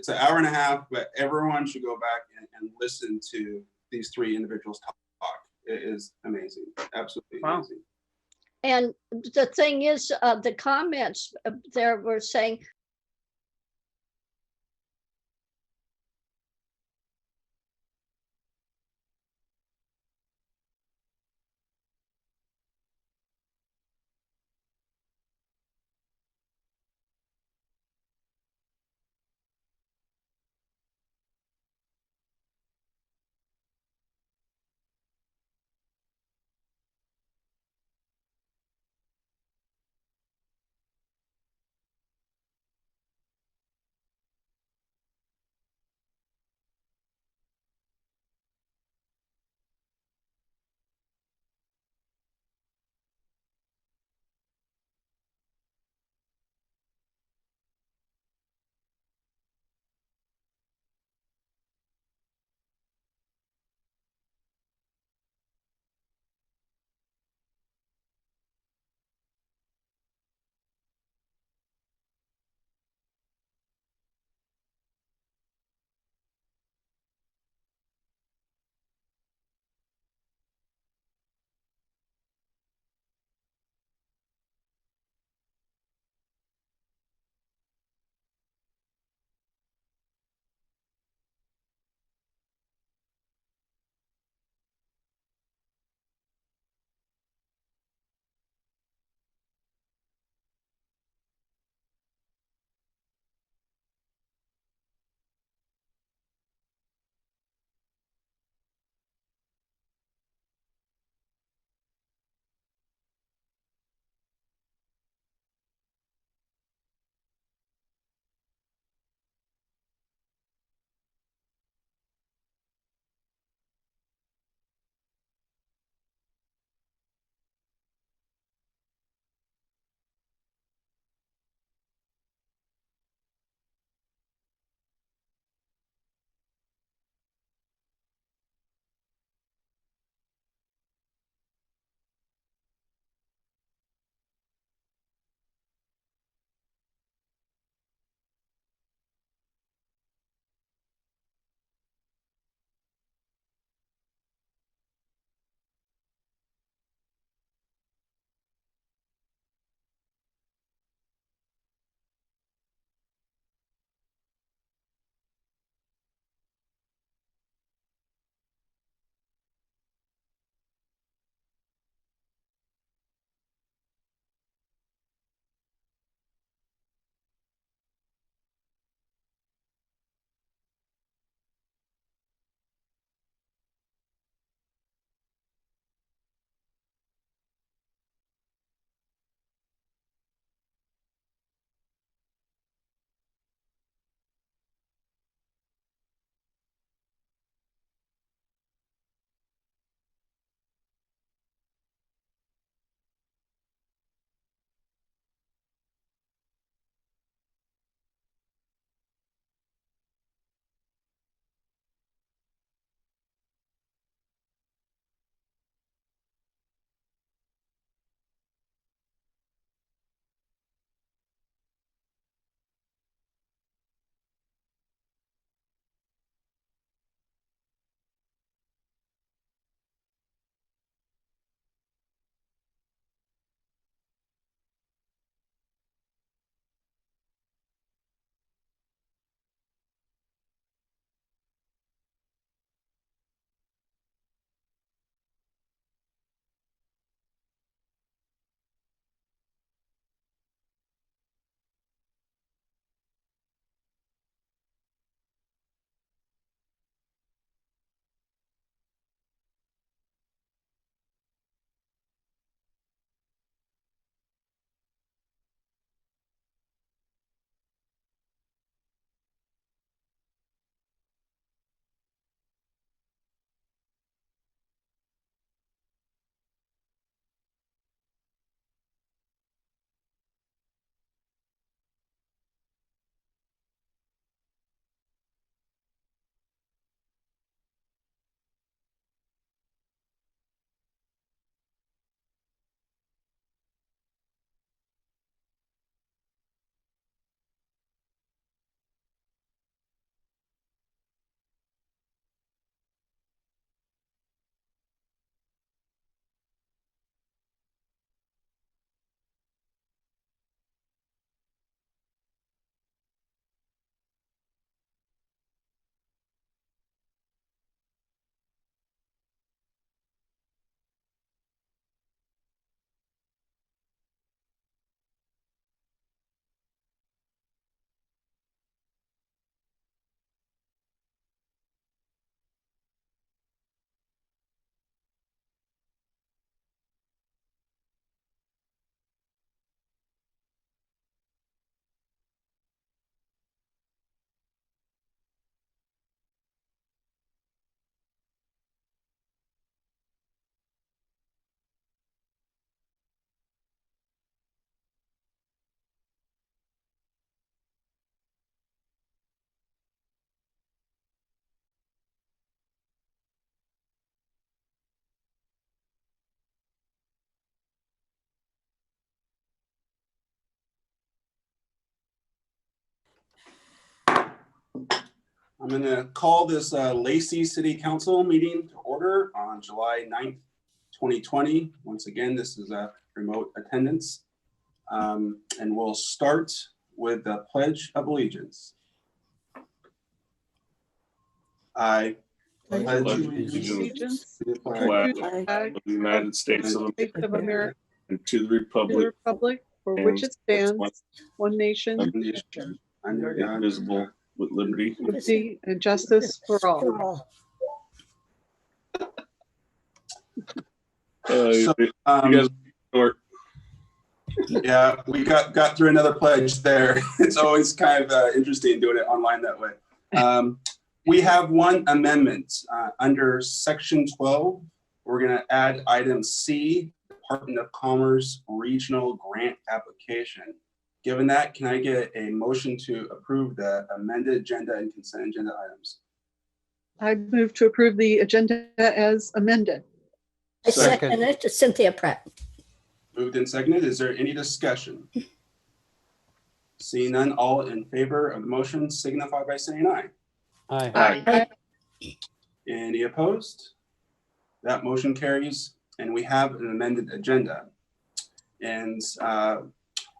it's an hour and a half, but everyone should go back and listen to these three individuals talk. It is amazing, absolutely amazing. And the thing is, the comments there were saying, I'm going to call this Lacey City Council meeting to order on July 9th, 2020. Once again, this is a remote attendance. And we'll start with the Pledge of Allegiance. I pledge allegiance to the to flag the flag of the United States of of America, and to the to the republic republic for which it stands, one nation, under God, indivisible, with liberty. liberty, and justice for all. So, You guys short. yeah, we got through another pledge there. It's always kind of interesting doing it online that way. We have one amendment under section 12. We're going to add item C, Department of Commerce Regional Grant Application. Given that, can I get a motion to approve the amended agenda and consent agenda items? I move to approve the agenda as amended. I second it to Cynthia Pratt. Moved and seconded. Is there any discussion? Seeing none, all in favor of the motion signify by saying aye. Aye. Any opposed? That motion carries, and we have an amended agenda. And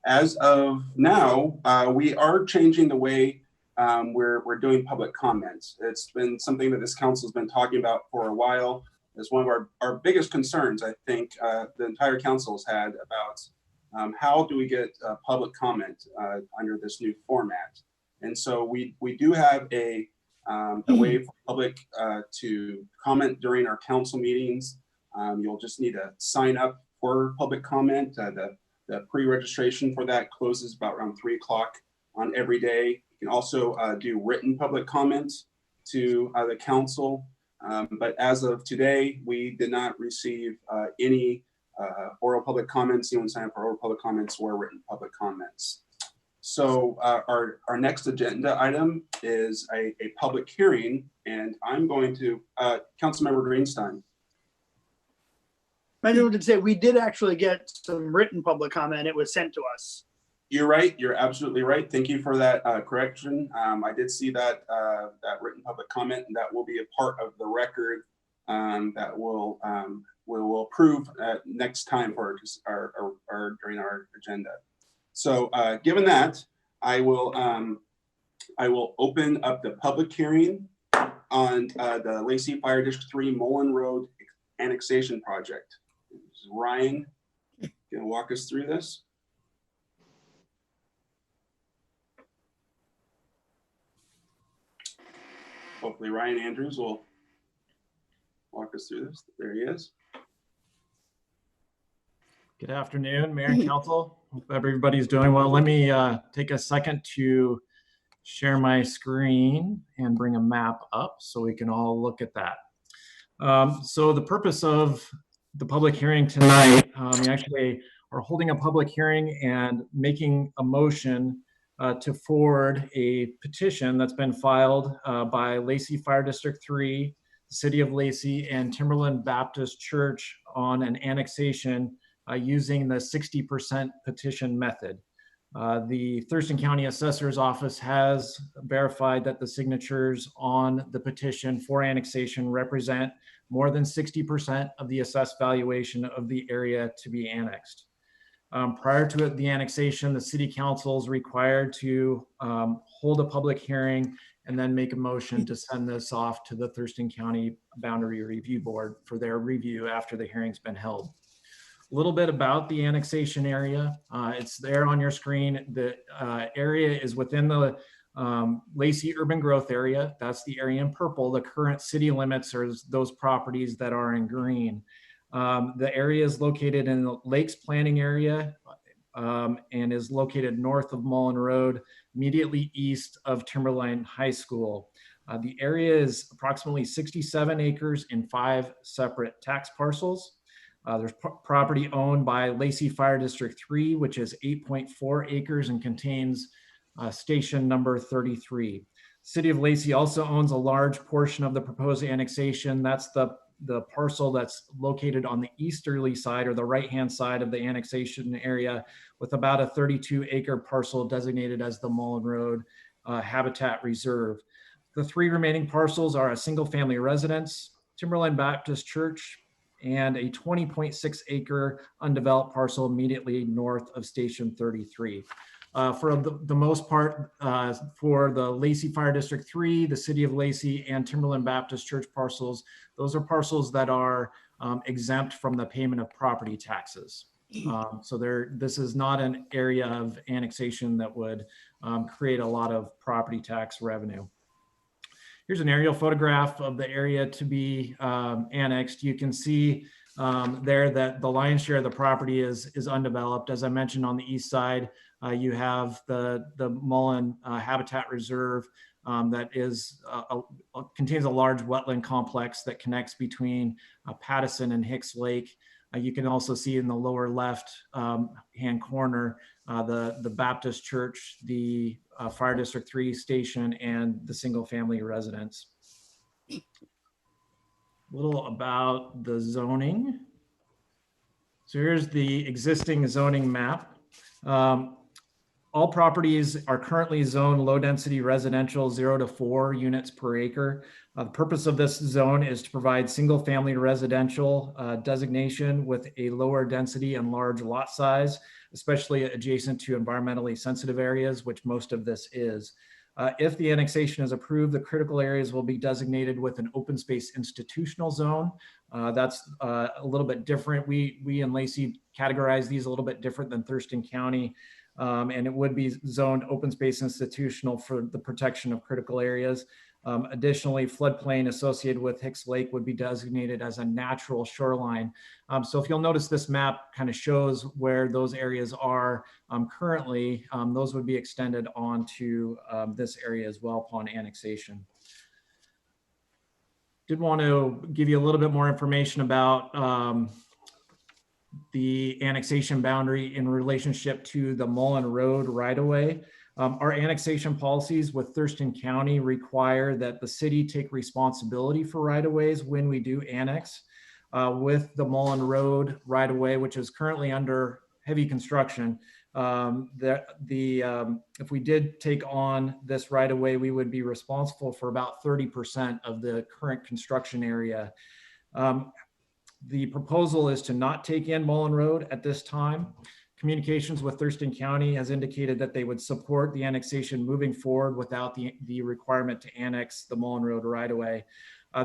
as of now, we are changing the way we're doing public comments. It's been something that this council has been talking about for a while. It's one of our biggest concerns, I think, the entire council has had about how do we get public comment under this new format. And so we do have a way for public to comment during our council meetings. You'll just need to sign up for public comment. The pre-registration for that closes about around 3 o'clock on every day. You can also do written public comment to the council. But as of today, we did not receive any oral public comments. Anyone signed up for oral public comments or written public comments. So our next agenda item is a public hearing, and I'm going to, Councilmember Greenstein. I wanted to say we did actually get some written public comment. It was sent to us. You're right. You're absolutely right. Thank you for that correction. I did see that that written public comment, and that will be a part of the record that we'll approve next time for our during our agenda. So given that, I will open up the public hearing on the Lacey Fire District 3 Mullen Road Annexation Project. Ryan, gonna walk us through this. Hopefully Ryan Andrews will walk us through this. There he is. Good afternoon, Mayor and Council. Hope everybody's doing well. Let me take a second to share my screen and bring a map up so we can all look at that. So the purpose of the public hearing tonight, we actually are holding a public hearing and making a motion to forward a petition that's been filed by Lacey Fire District 3, the City of Lacey, and Timberland Baptist Church on an annexation using the 60% petition method. The Thurston County Assessor's Office has verified that the signatures on the petition for annexation represent more than 60% of the assessed valuation of the area to be annexed. Prior to the annexation, the City Council is required to hold a public hearing and then make a motion to send this off to the Thurston County Boundary Review Board for their review after the hearing's been held. A little bit about the annexation area. It's there on your screen. The area is within the Lacey urban growth area. That's the area in purple. The current city limits are those properties that are in green. The area is located in the Lakes Planning area and is located north of Mullen Road, immediately east of Timberline High School. The area is approximately 67 acres in 5 separate tax parcels. There's property owned by Lacey Fire District 3, which is 8.4 acres and contains station number 33. City of Lacey also owns a large portion of the proposed annexation. That's the parcel that's located on the easterly side or the right-hand side of the annexation area, with about a 32-acre parcel designated as the Mullen Road Habitat Reserve. The three remaining parcels are a single-family residence, Timberline Baptist Church, and a 20.6 acre undeveloped parcel immediately north of Station 33. For the most part, for the Lacey Fire District 3, the City of Lacey, and Timberland Baptist Church parcels, those are parcels that are exempt from the payment of property taxes. So this is not an area of annexation that would create a lot of property tax revenue. Here's an aerial photograph of the area to be annexed. You can see there that the lion's share of the property is undeveloped. As I mentioned, on the east side, you have the Mullen Habitat Reserve that is contains a large wetland complex that connects between Pattison and Hicks Lake. You can also see in the lower left hand corner the Baptist Church, the Fire District 3 station, and the single family residence. A little about the zoning. So here's the existing zoning map. All properties are currently zoned low density residential 0 to 4 units per acre. The purpose of this zone is to provide single family residential designation with a lower density and large lot size, especially adjacent to environmentally sensitive areas, which most of this is. If the annexation is approved, the critical areas will be designated with an open space institutional zone. That's a little bit different. We in Lacey categorize these a little bit different than Thurston County. And it would be zoned open space institutional for the protection of critical areas. Additionally, floodplain associated with Hicks Lake would be designated as a natural shoreline. So if you'll notice, this map kind of shows where those areas are currently. Those would be extended onto this area as well upon annexation. Did want to give you a little bit more information about the annexation boundary in relationship to the Mullen Road right-of-way. Our annexation policies with Thurston County require that the city take responsibility for right-of-ways when we do annex. With the Mullen Road right-of-way, which is currently under heavy construction, if we did take on this right-of-way, we would be responsible for about 30% of the current construction area. The proposal is to not take in Mullen Road at this time. Communications with Thurston County has indicated that they would support the annexation moving forward without the requirement to annex the Mullen Road right-of-way.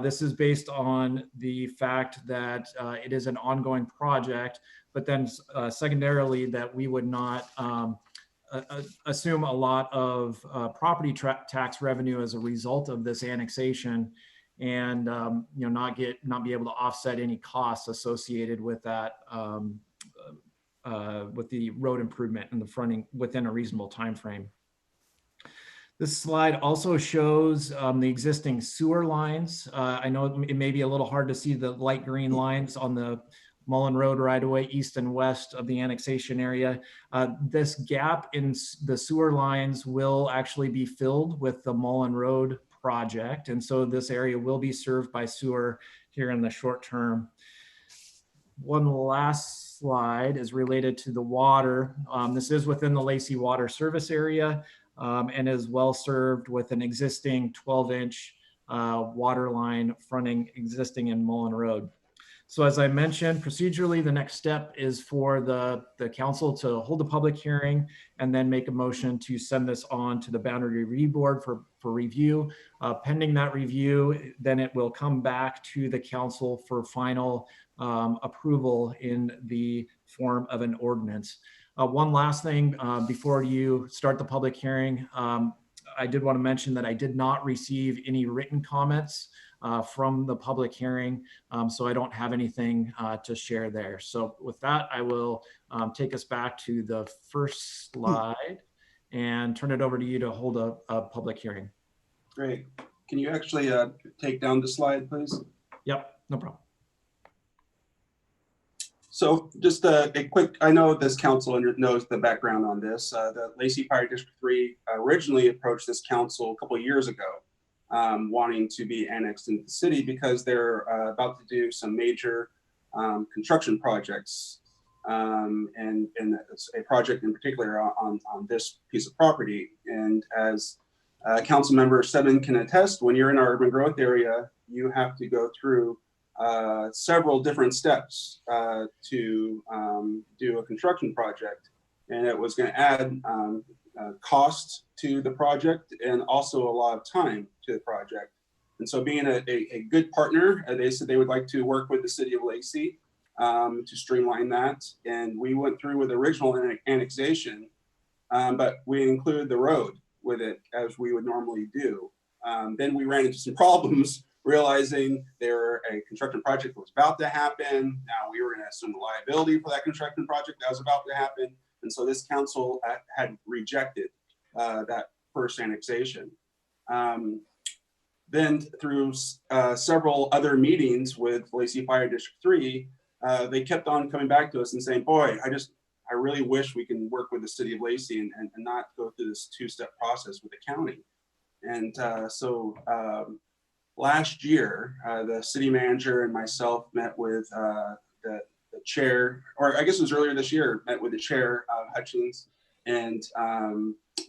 This is based on the fact that it is an ongoing project, but then secondarily that we would not assume a lot of property tax revenue as a result of this annexation, and not be able to offset any costs associated with that, with the road improvement and the fronting within a reasonable time frame. This slide also shows the existing sewer lines. I know it may be a little hard to see the light green lines on the Mullen Road right-of-way east and west of the annexation area. This gap in the sewer lines will actually be filled with the Mullen Road project. And so this area will be served by sewer here in the short term. One last slide is related to the water. This is within the Lacey Water Service area and is well served with an existing 12-inch water line fronting existing in Mullen Road. So as I mentioned, procedurally, the next step is for the council to hold a public hearing and then make a motion to send this on to the Boundary Review Board for review. Pending that review, then it will come back to the council for final approval in the form of an ordinance. One last thing before you start the public hearing, I did want to mention that I did not receive any written comments from the public hearing, so I don't have anything to share there. So with that, I will take us back to the first slide and turn it over to you to hold a public hearing. Great. Can you actually take down the slide, please? Yep, no problem. So just a quick, I know this council knows the background on this. The Lacey Fire District 3 originally approached this council a couple of years ago, wanting to be annexed into the city because they're about to do some major construction projects, and a project in particular on this piece of property. And as Councilmember Seven can attest, when you're in our urban growth area, you have to go through several different steps to do a construction project. And it was going to add cost to the project and also a lot of time to the project. And so being a good partner, they said they would like to work with the city of Lacey to streamline that. And we went through with the original annexation, but we included the road with it as we would normally do. Then we ran into some problems, realizing a construction project was about to happen. Now we were going to assume the liability for that construction project that was about to happen. And so this council had rejected that first annexation. Then through several other meetings with Lacey Fire District 3, they kept on coming back to us and saying, boy, I really wish we can work with the city of Lacey and not go through this two-step process with the county. And so last year, the city manager and myself met with the chair, or I guess it was earlier this year, met with the chair of Hutchins and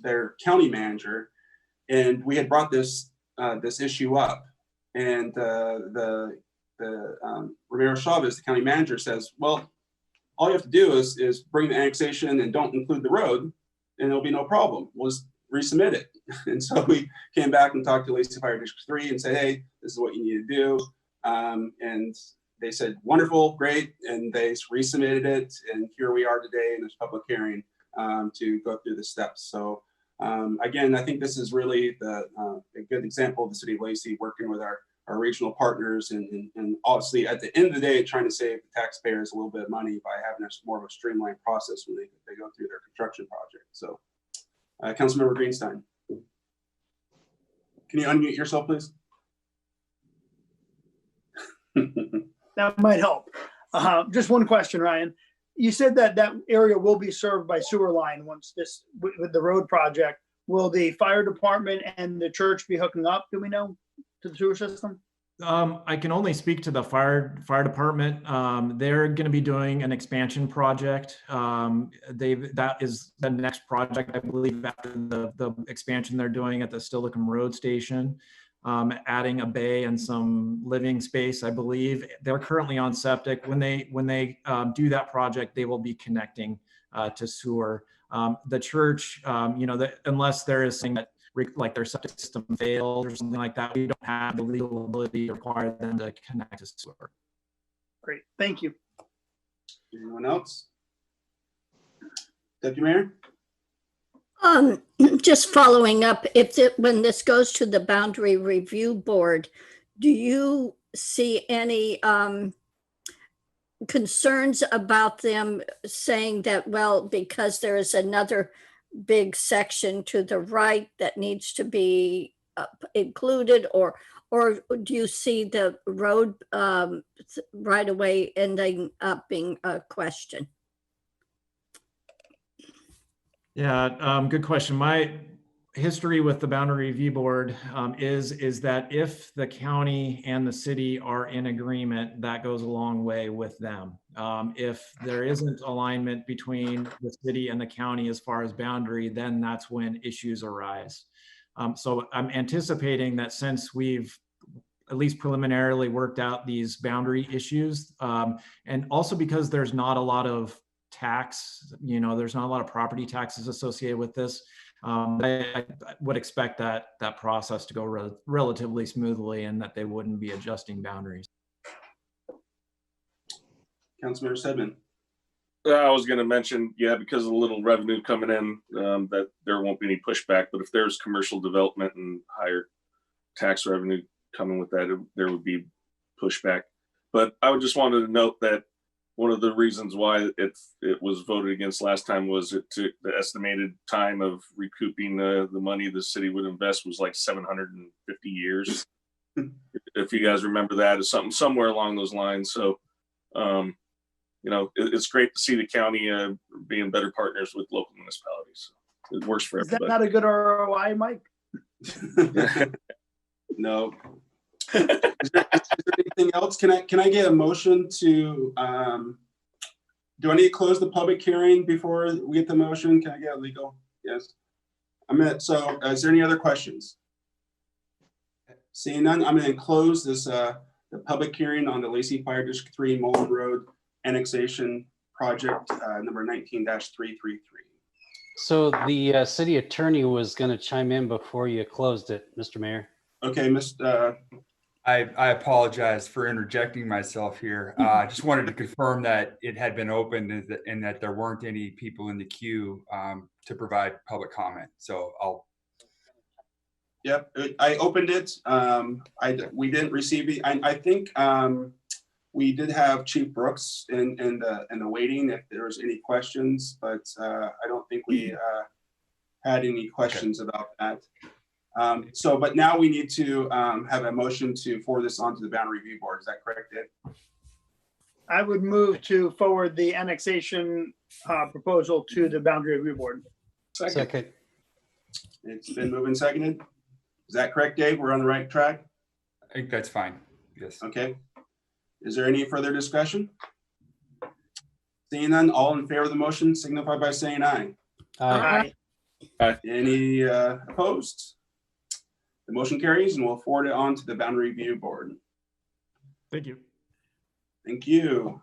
their county manager. And we had brought this issue up. And the Ramiro Chavez, the county manager, says, well, all you have to do is bring the annexation and don't include the road, and there'll be no problem. We'll just resubmit it. And so we came back and talked to Lacey Fire District 3 and said, hey, this is what you need to do. And they said, wonderful, great. And they resubmitted it. And here we are today in this public hearing to go through the steps. So again, I think this is really a good example of the city of Lacey working with our regional partners and obviously at the end of the day, trying to save the taxpayers a little bit of money by having more of a streamlined process when they go through their construction project. So Councilmember Greenstein. Can you unmute yourself, please? That might help. Just one question, Ryan. You said that area will be served by sewer line once with the road project. Will the fire department and the church be hooking up, do we know, to the sewer system? I can only speak to the fire department. They're going to be doing an expansion project. That is the next project, I believe, after the expansion they're doing at the Steilacoom Road Station, adding a bay and some living space, I believe. They're currently on septic. When they do that project, they will be connecting to sewer. The church, unless there is something that like their septic system failed or something like that, we don't have the legal ability to require them to connect to sewer. Great, thank you. Anyone else? Deputy Mayor? Just following up, when this goes to the Boundary Review Board, do you see any concerns about them saying that, well, because there is another big section to the right that needs to be included, or do you see the road right away ending up being a question? Yeah, good question. My history with the Boundary Review Board is that if the county and the city are in agreement, that goes a long way with them. If there isn't alignment between the city and the county as far as boundary, then that's when issues arise. So I'm anticipating that since we've at least preliminarily worked out these boundary issues, and also because there's not a lot of tax, there's not a lot of property taxes associated with this, I would expect that process to go relatively smoothly and that they wouldn't be adjusting boundaries. Councilmember Sedman. I was going to mention, because of the little revenue coming in, that there won't be any pushback. But if there's commercial development and higher tax revenue coming with that, there would be pushback. But I just wanted to note that one of the reasons why it was voted against last time was the estimated time of recouping the money the city would invest was like 750 years. If you guys remember that, is something somewhere along those lines. So, it's great to see the county being better partners with local municipalities. It works for everybody. Is that not a good ROI, Mike? No. Is there anything else? Can I get a motion to, do I need to close the public hearing before we get the motion? Can I get a legal? Yes. So is there any other questions? Seeing none, I'm gonna close this, the public hearing on the Lacey Fire District 3 Mullen Road Annexation Project, number 19-333. So the city attorney was going to chime in before you closed it, Mr. Mayor. Okay, I apologize for interjecting myself here. Just wanted to confirm that it had been opened and that there weren't any people in the queue to provide public comment. So yep, I opened it. We didn't receive it. I think we did have Chief Brooks in the waiting if there was any questions, but I don't think we had any questions about that. But now we need to have a motion to forward this on to the Boundary Review Board. Is that correct, Dave? I would move to forward the annexation proposal to the Boundary Review Board. Second. It's been moved and seconded. Is that correct, Dave? We're on the right track? I think that's fine. Yes. Okay. Is there any further discussion? Seeing none, all in favor of the motion signify by saying aye. Aye. Any opposed? The motion carries and we'll forward it on to the Boundary Review Board. Thank you. Thank you.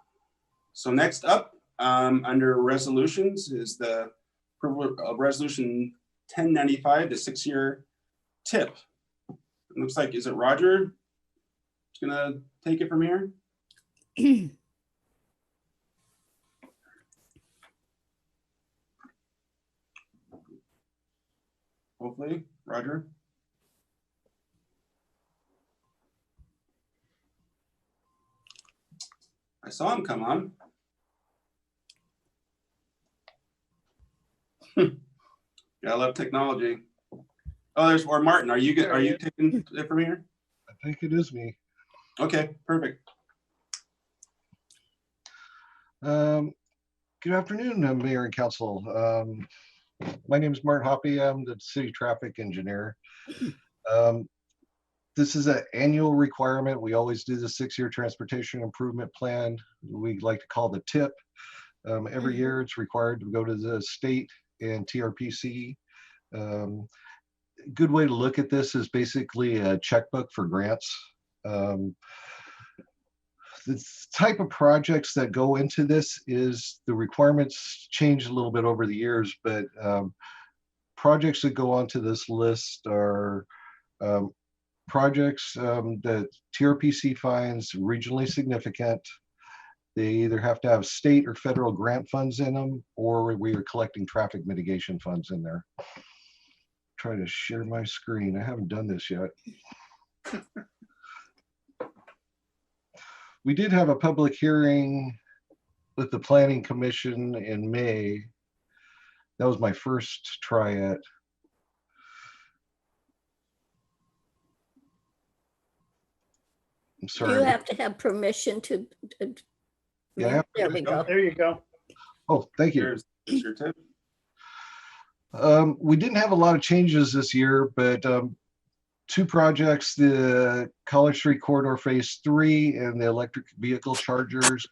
So next up, under resolutions is the approval of resolution 1095, the 6-year tip. It looks like, is it Roger? It's gonna take it from here. Hopefully, Roger. I saw him come on. I love technology. Oh, there's or Martin. Are you good? Are you taking it from here? I think it is me. Okay, perfect. Good afternoon, Mayor and Council. My name is Martin Hoppy. I'm the city traffic engineer. This is an annual requirement. We always do the 6-year transportation improvement plan. We like to call the TIP. Every year it's required to go to the state and TRPC. Good way to look at this is basically a checkbook for grants. The type of projects that go into this is the requirements change a little bit over the years, but projects that go onto this list are projects that TRPC finds regionally significant. They either have to have state or federal grant funds in them, or we are collecting traffic mitigation funds in there. Try to share my screen. I haven't done this yet. We did have a public hearing with the Planning Commission in May. That was my first try at. I'm sorry. You have to have permission to. Yeah, I have There we go. There you go. Oh, thank you. Here's your tip. We didn't have a lot of changes this year, but 2 projects, the College Street Corridor Phase 3 and the electric vehicle chargers,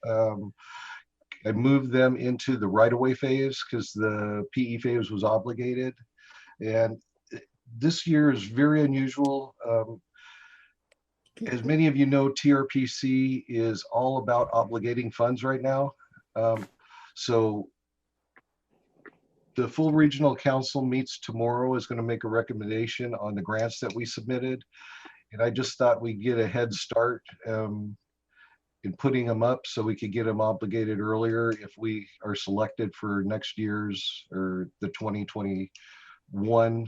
I moved them into the right-of-way phase because the PE phase was obligated. And this year is very unusual. As many of you know, TRPC is all about obligating funds right now. So the full regional council meets tomorrow, is going to make a recommendation on the grants that we submitted. And I just thought we'd get a head start in putting them up so we could get them obligated earlier if we are selected for next year's or the 2021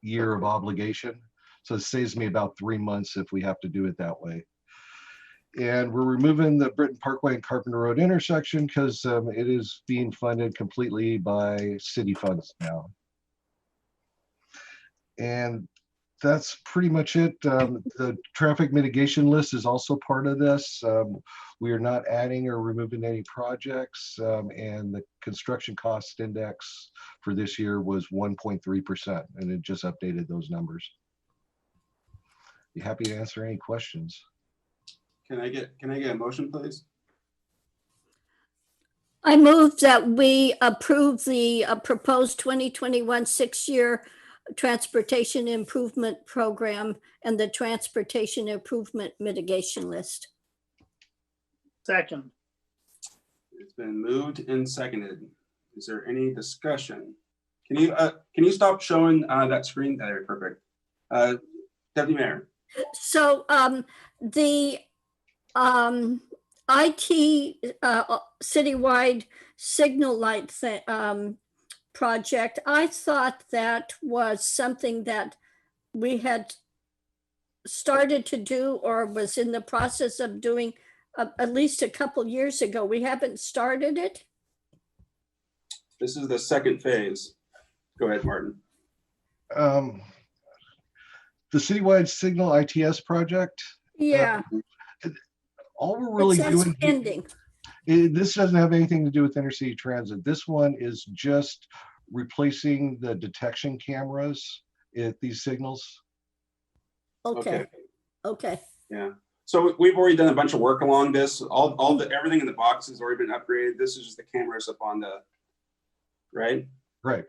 year of obligation. So it saves me about 3 months if we have to do it that way. And we're removing the Britton Parkway and Carpenter Road intersection because it is being funded completely by city funds now. And that's pretty much it. The traffic mitigation list is also part of this. We are not adding or removing any projects, and the construction cost index for this year was 1.3%, and it just updated those numbers. Be happy to answer any questions. Can I get a motion, please? I move that we approve the proposed 2021 six-year transportation improvement program and the transportation improvement mitigation list. Second. It's been moved and seconded. Is there any discussion? Can you stop showing that screen? There, perfect. Deputy Mayor. So the IT citywide signal light project, I thought that was something that we had started to do or was in the process of doing at least a couple years ago. We haven't started it. This is the second phase. Go ahead, Martin. The citywide signal ITS project. Yeah. All we're really doing. Pending. This doesn't have anything to do with intercity transit. This one is just replacing the detection cameras at these signals. Okay. Yeah. So we've already done a bunch of work along this. Everything in the box has already been upgraded. This is just the cameras up on the right. Right.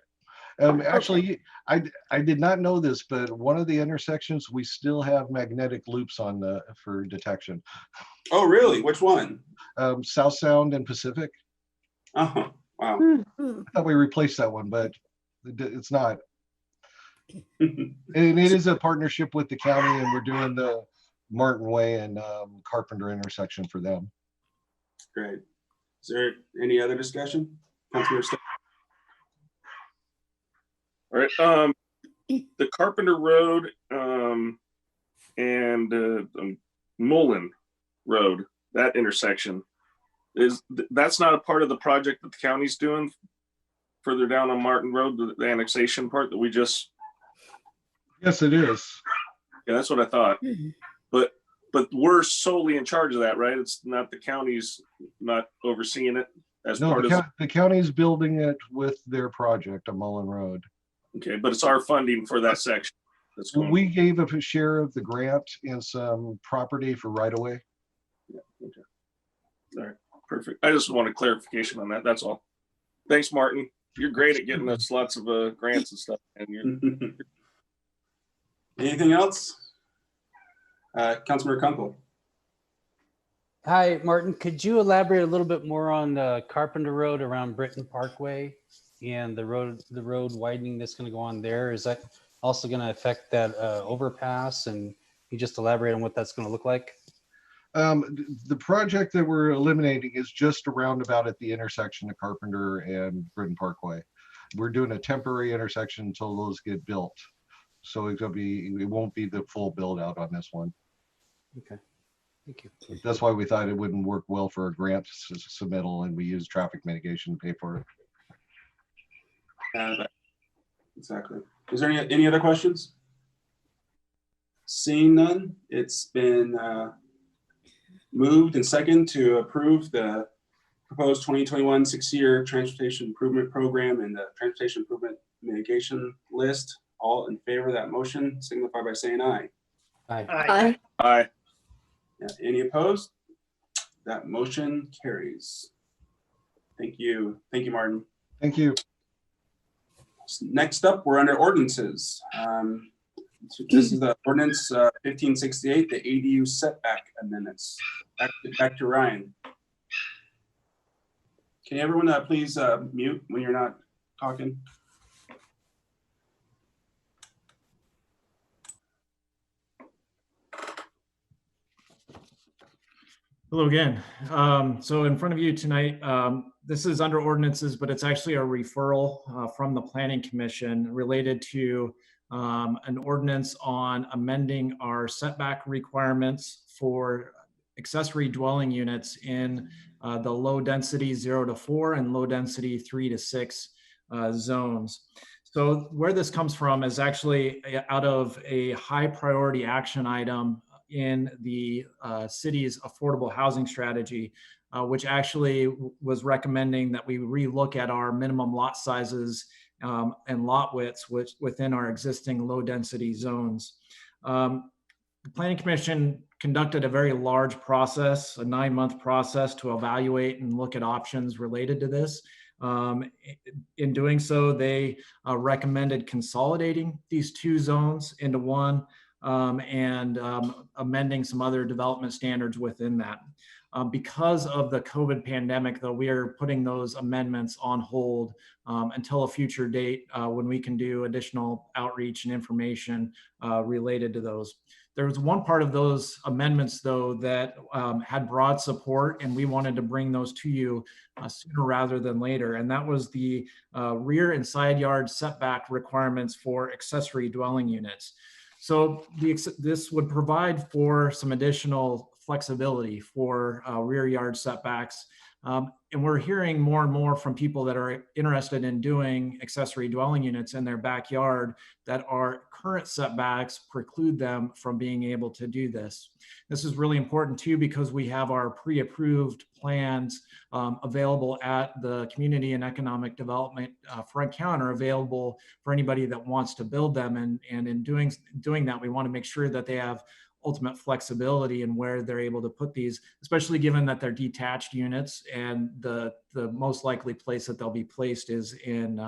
Actually, I did not know this, but one of the intersections we still have magnetic loops on for detection. Oh, really? Which one? South Sound and Pacific. Oh, wow. I thought we replaced that one, but it's not. And it is a partnership with the county, and we're doing the Martin Way and Carpenter intersection for them. Great. Is there any other discussion? Councilor Stipp? All right. The Carpenter Road and Mullen Road, that intersection, that's not a part of the project that the county's doing further down on Martin Road, the annexation part that we just. Yes, it is. Yeah, that's what I thought. But we're solely in charge of that, right? It's not the county's not overseeing it as part of the county's building it with their project on Mullen Road. Okay, but it's our funding for that section. That's going. We gave a share of the grant and some property for right of way. Yeah, okay. All right, perfect. I just want a clarification on that. That's all. Thanks, Martin. You're great at getting us lots of grants and stuff. And you're anything else? Councilmember Kunkel. Hi, Martin. Could you elaborate a little bit more on the Carpenter Road around Britton Parkway and the road widening that's going to go on there? Is that also going to affect that overpass? And you just elaborate on what that's going to look like? The project that we're eliminating is just a roundabout at the intersection of Carpenter and Britton Parkway. We're doing a temporary intersection until those get built. So it won't be the full build out on this one. Okay, thank you. That's why we thought it wouldn't work well for a grant submittal, and we use traffic mitigation to pay for it. Exactly. Is there any other questions? Seeing none, it's been moved and second to approve the proposed 2021 six-year transportation improvement program and the transportation improvement mitigation list. All in favor of that motion signify by saying aye. Aye. Aye. Yeah, any opposed? That motion carries. Thank you. Thank you, Martin. Thank you. Next up, we're under ordinances. This is the ordinance 1568, the ADU setback amendments. Back to Ryan. Can everyone please mute when you're not talking? Hello again. So in front of you tonight, this is under ordinances, but it's actually a referral from the Planning Commission related to an ordinance on amending our setback requirements for accessory dwelling units in the low density 0 to 4 and low density 3 to 6 zones. So where this comes from is actually out of a high priority action item in the city's affordable housing strategy, which actually was recommending that we relook at our minimum lot sizes and lot widths within our existing low density zones. The Planning Commission conducted a very large process, a 9-month process to evaluate and look at options related to this. In doing so, they recommended consolidating these 2 zones into one and amending some other development standards within that. Because of the COVID pandemic, though, we are putting those amendments on hold until a future date when we can do additional outreach and information related to those. There was one part of those amendments, though, that had broad support, and we wanted to bring those to you sooner rather than later. And that was the rear and side yard setback requirements for accessory dwelling units. So this would provide for some additional flexibility for rear yard setbacks. And we're hearing more and more from people that are interested in doing accessory dwelling units in their backyard that our current setbacks preclude them from being able to do this. This is really important too, because we have our pre-approved plans available at the Community and Economic Development front counter, available for anybody that wants to build them. And in doing that, we want to make sure that they have ultimate flexibility in where they're able to put these, especially given that they're detached units, and the most likely place that they'll be placed is in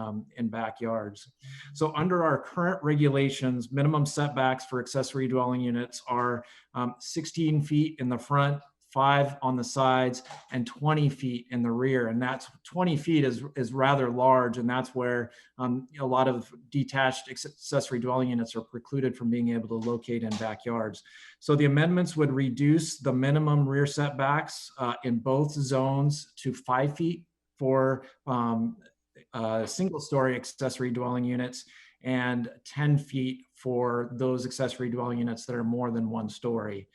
backyards. So under our current regulations, minimum setbacks for accessory dwelling units are 16 feet in the front, 5 on the sides, and 20 feet in the rear. And that's 20 feet is rather large, and that's where a lot of detached accessory dwelling units are precluded from being able to locate in backyards. So the amendments would reduce the minimum rear setbacks in both zones to 5 feet for single-story accessory dwelling units, and 10 feet for those accessory dwelling units that are more than 1 story.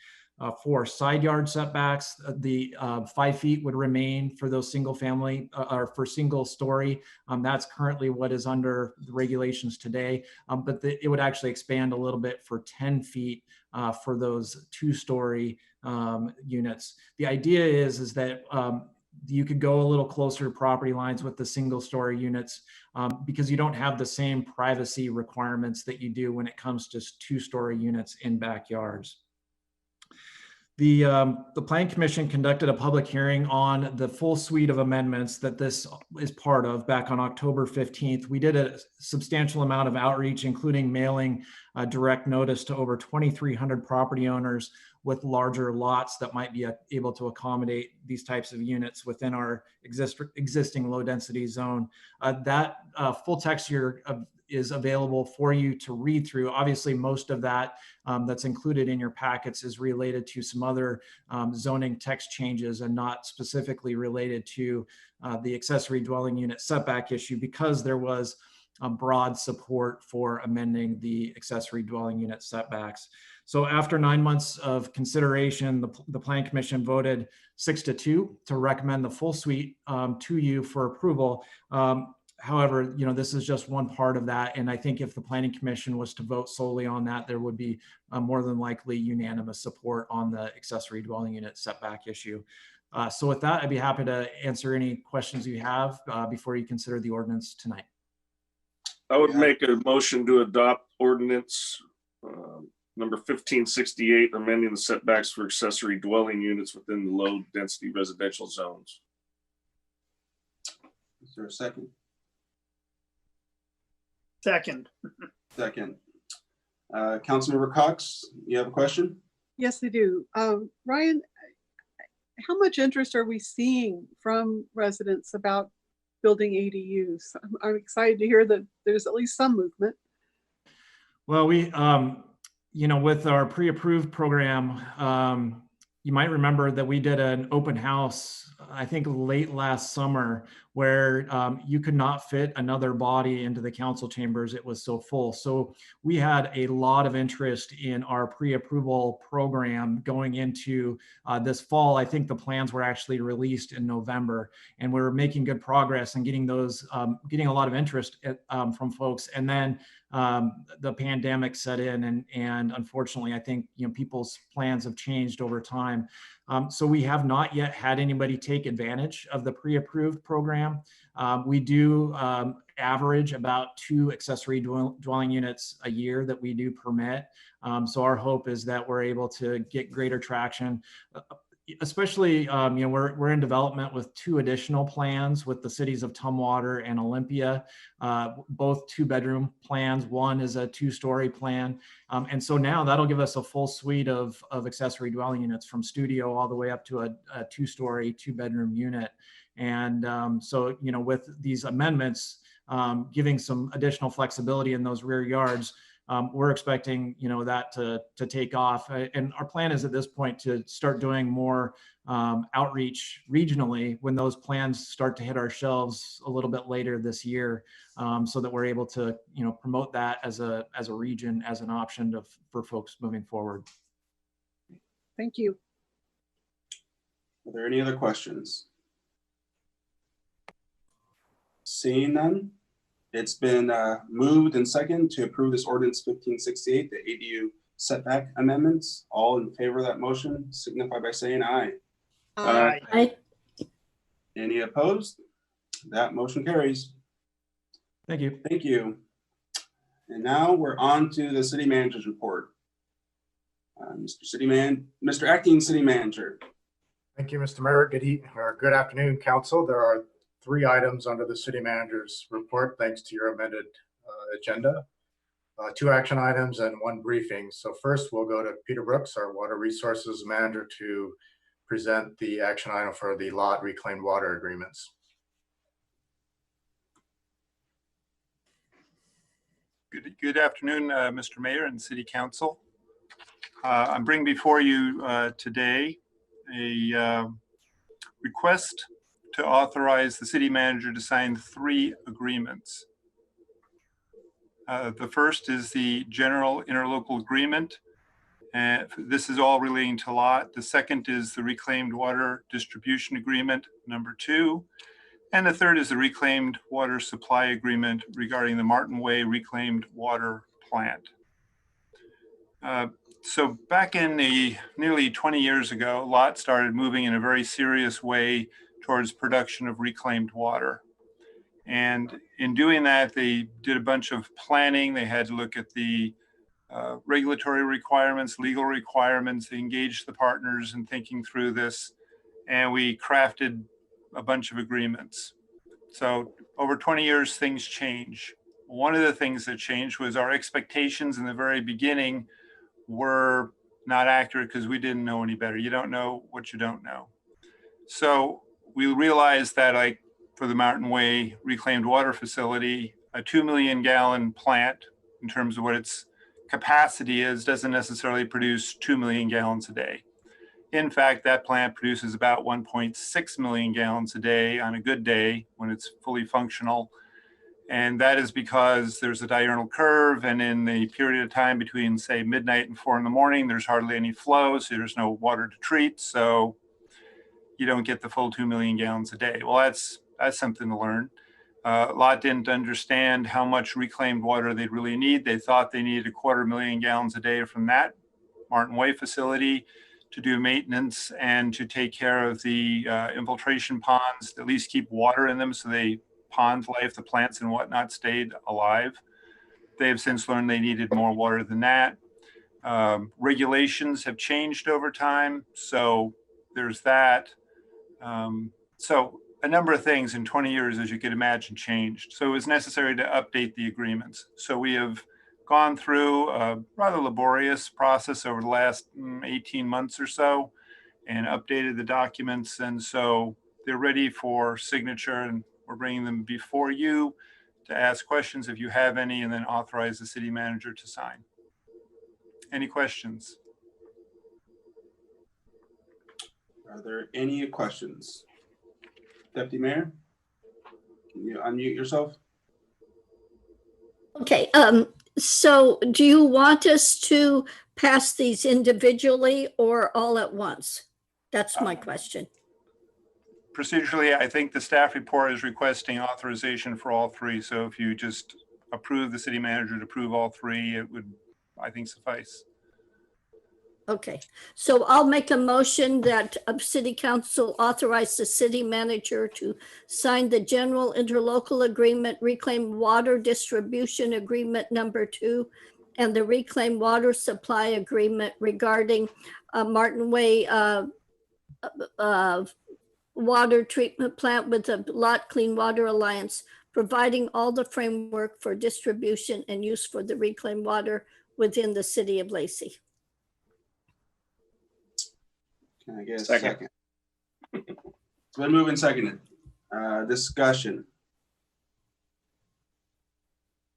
For side yard setbacks, the 5 feet would remain for those single family or for single story. That's currently what is under the regulations today, but it would actually expand a little bit for 10 feet for those 2-story units. The idea is that you could go a little closer to property lines with the single story units because you don't have the same privacy requirements that you do when it comes to 2-story units in backyards. The Plan Commission conducted a public hearing on the full suite of amendments that this is part of back on October 15th. We did a substantial amount of outreach, including mailing direct notice to over 2,300 property owners with larger lots that might be able to accommodate these types of units within our existing low density zone. That full text here is available for you to read through. Obviously, most of that that's included in your packets is related to some other zoning text changes and not specifically related to the accessory dwelling unit setback issue, because there was broad support for amending the accessory dwelling unit setbacks. So after 9 months of consideration, the Plan Commission voted 6-2 to recommend the full suite to you for approval. However, this is just one part of that. And I think if the Planning Commission was to vote solely on that, there would be more than likely unanimous support on the accessory dwelling unit setback issue. So with that, I'd be happy to answer any questions you have before you consider the ordinance tonight. I would make a motion to adopt ordinance number 1568, amending the setbacks for accessory dwelling units within the low density residential zones. Is there a second? Second. Second. Councilmember Cox, you have a question? Yes, I do. Ryan, how much interest are we seeing from residents about building ADUs? I'm excited to hear that there's at least some movement. Well, we, with our pre-approved program, you might remember that we did an open house, I think late last summer, where you could not fit another body into the council chambers. It was so full. So we had a lot of interest in our pre-approval program going into this fall. I think the plans were actually released in November, and we were making good progress and getting those, getting a lot of interest from folks. And then the pandemic set in, and unfortunately, I think people's plans have changed over time. So we have not yet had anybody take advantage of the pre-approved program. We do average about 2 accessory dwelling units a year that we do permit. So our hope is that we're able to get greater traction. Especially, we're in development with 2 additional plans with the cities of Tumwater and Olympia, both 2-bedroom plans. One is a 2-story plan. And so now that'll give us a full suite of accessory dwelling units, from studio all the way up to a 2-story, 2-bedroom unit. And so, with these amendments, giving some additional flexibility in those rear yards, we're expecting, that to take off. And our plan is at this point to start doing more outreach regionally when those plans start to hit our shelves a little bit later this year, so that we're able to, promote that as a region, as an option for folks moving forward. Thank you. Are there any other questions? Seeing none, it's been moved and seconded to approve this ordinance 1568, the ADU setback amendments. All in favor of that motion signify by saying aye. Aye. Any opposed? That motion carries. Thank you. Thank you. And now we're on to the city manager's report. Mr. Acting City Manager. Thank you, Mr. Mayor. Good afternoon, council. There are 3 items under the city manager's report, thanks to your amended agenda. 2 action items and 1 briefing. So first, we'll go to Peter Brooks, our water resources manager, to present the action item for the lot reclaimed water agreements. Good afternoon, Mr. Mayor and City Council. I'm bringing before you today a request to authorize the city manager to sign 3 agreements. The first is the general interlocal agreement. This is all relating to lot. The second is the reclaimed water distribution agreement, number 2. And the third is the reclaimed water supply agreement regarding the Martin Way reclaimed water plant. So back in nearly 20 years ago, LOT started moving in a very serious way towards production of reclaimed water. And in doing that, they did a bunch of planning. They had to look at the regulatory requirements, legal requirements. They engaged the partners in thinking through this, and we crafted a bunch of agreements. So over 20 years, things change. One of the things that changed was our expectations in the very beginning were not accurate because we didn't know any better. You don't know what you don't know. So we realized that, like for the Martin Way reclaimed water facility, a 2 million gallon plant in terms of what its capacity is doesn't necessarily produce 2 million gallons a day. In fact, that plant produces about 1.6 million gallons a day on a good day when it's fully functional. And that is because there's a diurnal curve, and in the period of time between, say, midnight and 4 in the morning, there's hardly any flow, so there's no water to treat, so you don't get the full 2 million gallons a day. Well, that's something to learn. LOT didn't understand how much reclaimed water they'd really need. They thought they needed 250,000 gallons a day from that Martin Way facility to do maintenance and to take care of the infiltration ponds, at least keep water in them so they pond life, the plants and whatnot stayed alive. They have since learned they needed more water than that. Regulations have changed over time, so there's that. So a number of things in 20 years, as you could imagine, changed. So it was necessary to update the agreements. So we have gone through a rather laborious process over the last 18 months or so and updated the documents. And so they're ready for signature, and we're bringing them before you to ask questions if you have any, and then authorize the city manager to sign. Any questions? Are there any questions? Deputy Mayor, can you unmute yourself? Okay, so do you want us to pass these individually or all at once? That's my question. Procedurally, I think the staff report is requesting authorization for all 3. So if you just approve the city manager to approve all three, it would, I think, suffice. Okay, so I'll make a motion that City Council authorize the city manager to sign the general interlocal agreement, reclaimed water distribution agreement number 2, and the reclaimed water supply agreement regarding Martin Way water treatment plant with the Lot Clean Water Alliance, providing all the framework for distribution and use for the reclaimed water within the city of Lacey. Can I get a Second. second? It's been moved and seconded. Discussion.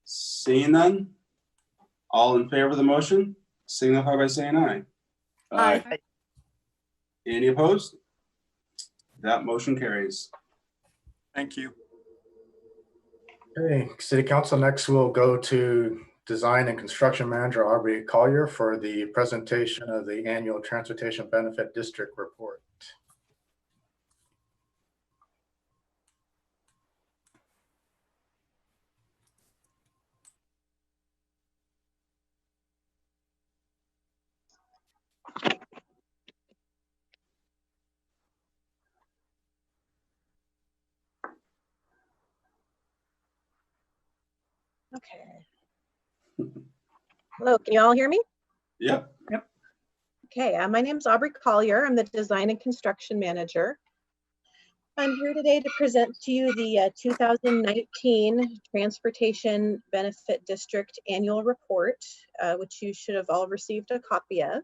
Seeing none? All in favor of the motion, signify by saying aye. Aye. Any opposed? That motion carries. Thank you. Okay, City Council, next we'll go to Design and Construction Manager Aubrey Collier for the presentation of the annual Transportation Benefit District Report. Okay. Hello, can you all hear me? Yep. Okay, my name is Aubrey Collier. I'm the Design and Construction Manager. I'm here today to present to you the 2019 Transportation Benefit District Annual Report, which you should have all received a copy of.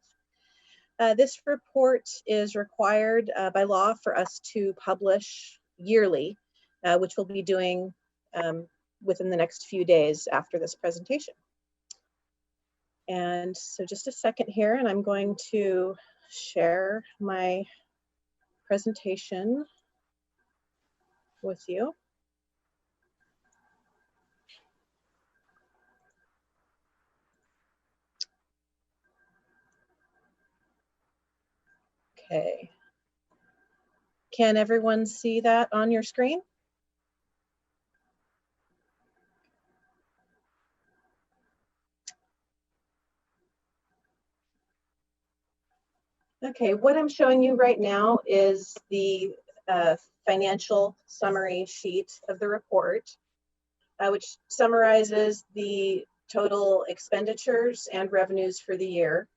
This report is required by law for us to publish yearly, which we'll be doing within the next few days after this presentation. And so just a second here, and I'm going to share my presentation with you. Okay. Can everyone see that on your screen? Okay, what I'm showing you right now is the financial summary sheet of the report, which summarizes the total expenditures and revenues for the year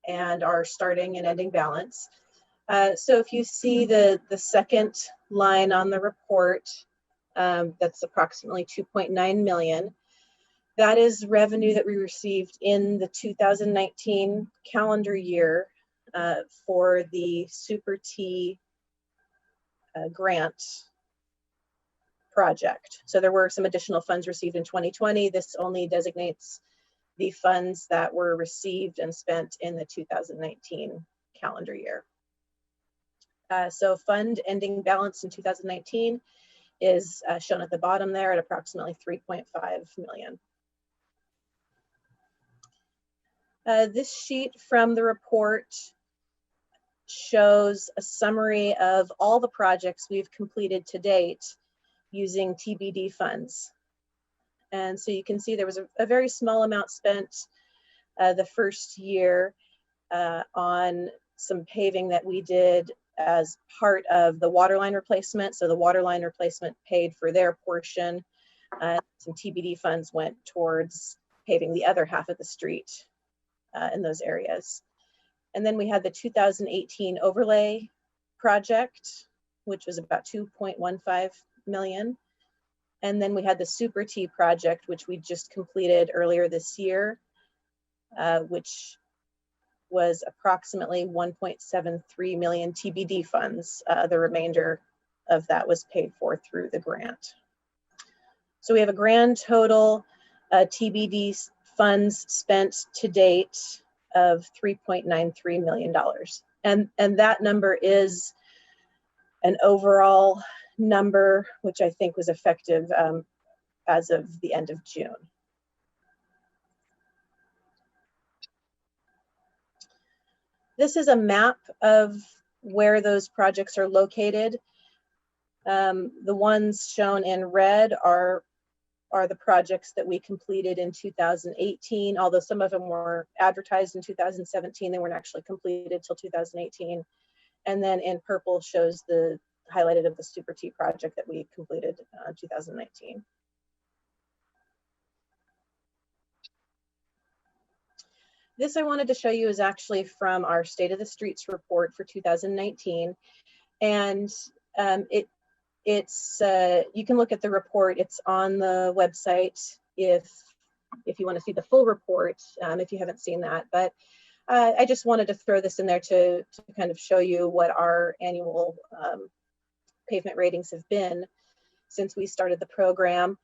and our starting and ending balance. So if you see the second line on the report, that's approximately 2.9 million. That is revenue that we received in the 2019 calendar year for the Super T grant project. So there were some additional funds received in 2020. This only designates the funds that were received and spent in the 2019 calendar year. So fund ending balance in 2019 is shown at the bottom there at approximately 3.5 million. This sheet from the report shows a summary of all the projects we've completed to date using TBD funds. And so you can see there was a very small amount spent the first year on some paving that we did as part of the water line replacement. So the water line replacement paid for their portion. Some TBD funds went towards paving the other half of the street in those areas. And then we had the 2018 overlay project, which was about 2.15 million. And then we had the Super T project, which we just completed earlier this year, which was approximately 1.73 million TBD funds. The remainder of that was paid for through the grant. So we have a grand total TBD funds spent to date of $3.93 million. And that number is an overall number, which I think was effective as of the end of June. This is a map of where those projects are located. The ones shown in red are are the projects that we completed in 2018, although some of them were advertised in 2017, they weren't actually completed till 2018. And then in purple shows the highlighted of the Super T project that we completed in 2019. This I wanted to show you is actually from our State of the Streets report for 2019. And it's you can look at the report. It's on the website if you want to see the full report, if you haven't seen that. But I just wanted to throw this in there to kind of show you what our annual pavement ratings have been since we started the program.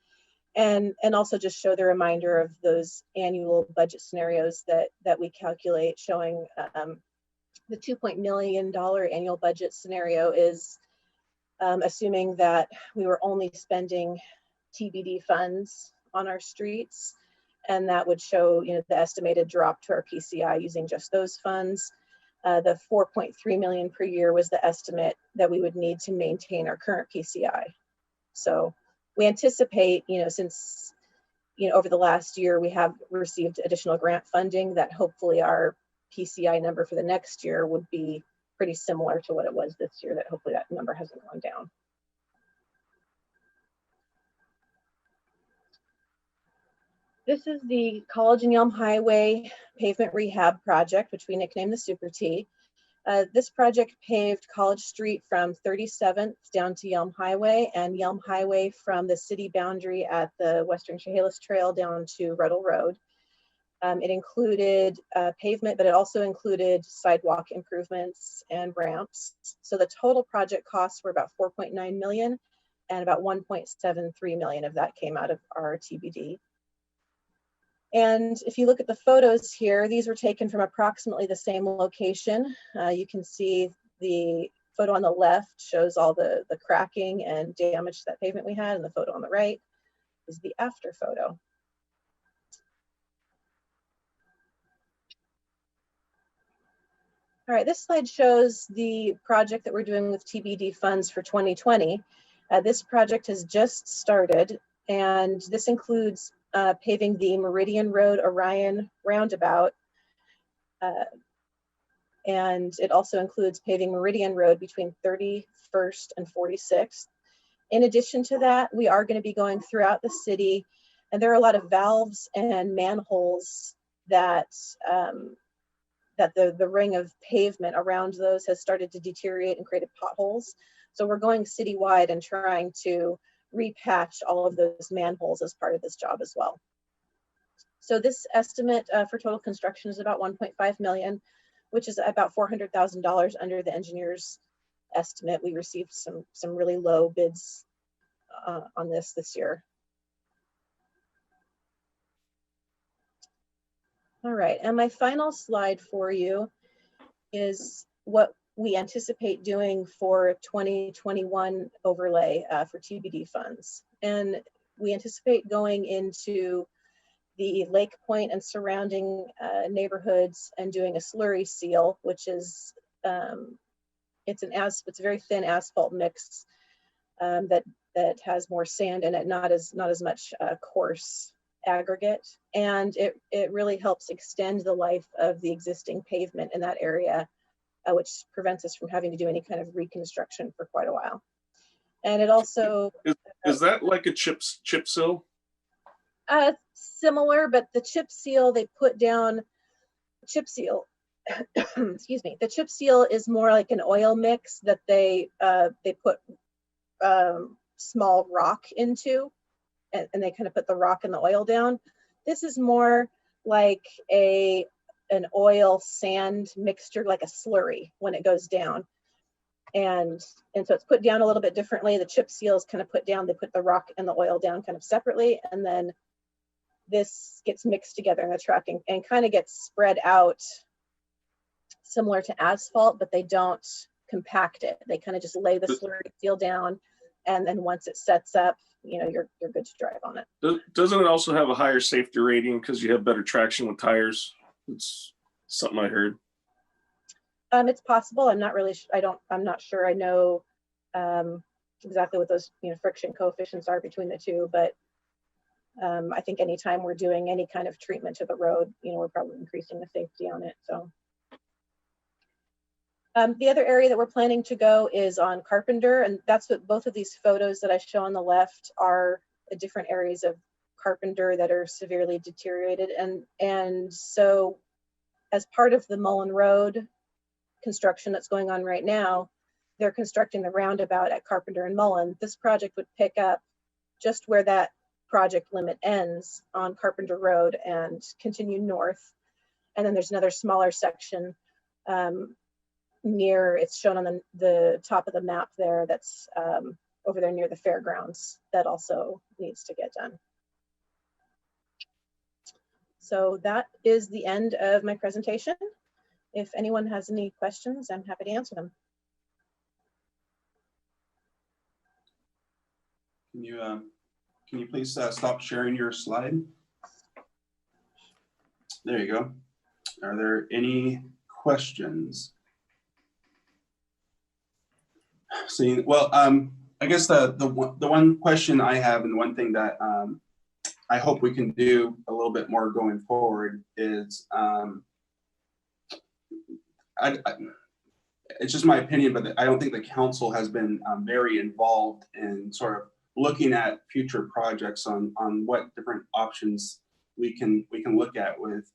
And also just show the reminder of those annual budget scenarios that we calculate, showing the $2 million annual budget scenario is assuming that we were only spending TBD funds on our streets, and that would show, you know, the estimated drop to our PCI using just those funds. The 4.3 million per year was the estimate that we would need to maintain our current PCI. So we anticipate, you know, since, you know, over the last year we have received additional grant funding, that hopefully our PCI number for the next year would be pretty similar to what it was this year, that hopefully that number hasn't gone down. This is the College and Yelm Highway Pavement Rehab Project, which we nicknamed the Super T. This project paved College Street from 37th down to Yelm Highway, and Yelm Highway from the city boundary at the Western Chehalis Trail down to Ruddle Road. It included pavement, but it also included sidewalk improvements and ramps. So the total project costs were about 4.9 million, and about 1.73 million of that came out of our TBD. And if you look at the photos here, these were taken from approximately the same location. You can see the photo on the left shows all the cracking and damage to that pavement we had, and the photo on the right is the after photo. All right, this slide shows the project that we're doing with TBD funds for 2020. This project has just started, and this includes paving the Meridian Road Orion roundabout. And it also includes paving Meridian Road between 31st and 46th. In addition to that, we are going to be going throughout the city, and there are a lot of valves and manholes that the ring of pavement around those has started to deteriorate and created potholes. So we're going citywide and trying to repatch all of those manholes as part of this job as well. So this estimate for total construction is about 1.5 million, which is about $400,000 under the engineer's estimate. We received some really low bids on this year. All right, and my final slide for you is what we anticipate doing for 2021 overlay for TBD funds. And we anticipate going into the Lake Point and surrounding neighborhoods and doing a slurry seal, which is, it's a very thin asphalt mix that has more sand in it, not as much coarse aggregate, and it really helps extend the life of the existing pavement in that area, which prevents us from having to do any kind of reconstruction for quite a while. And it also is that like a chip seal? Similar, but the chip seal they put down, excuse me, the chip seal is more like an oil mix that they put small rock into, and they kind of put the rock and the oil down. This is more like an oil sand mixture, like a slurry when it goes down. And so it's put down a little bit differently. The chip seal is kind of put down, they put the rock and the oil down kind of separately, and then this gets mixed together in the truck and kind of gets spread out similar to asphalt, but they don't compact it. They kind of just lay the slurry seal down, and then once it sets up, you know, you're good to drive on it. Doesn't it also have a higher safety rating because you have better traction with tires? It's something I heard. It's possible. I'm not really. I'm not sure. I know exactly what those friction coefficients are between the two, but I think anytime we're doing any kind of treatment to the road, you know, we're probably increasing the safety on it. So the other area that we're planning to go is on Carpenter, and that's what both of these photos that I show on the left are the different areas of Carpenter that are severely deteriorated. And so as part of the Mullen Road construction that's going on right now, they're constructing the roundabout at Carpenter and Mullen. This project would pick up just where that project limit ends on Carpenter Road and continue north. And then there's another smaller section near, it's shown on the top of the map there, that's over there near the fairgrounds, that also needs to get done. So that is the end of my presentation. If anyone has any questions, I'm happy to answer them. Can you please stop sharing your slide? There you go. Are there any questions? See, well, I guess the one question I have, and one thing that I hope we can do a little bit more going forward is, it's just my opinion, but I don't think the council has been very involved in sort of looking at future projects on what different options we can look at with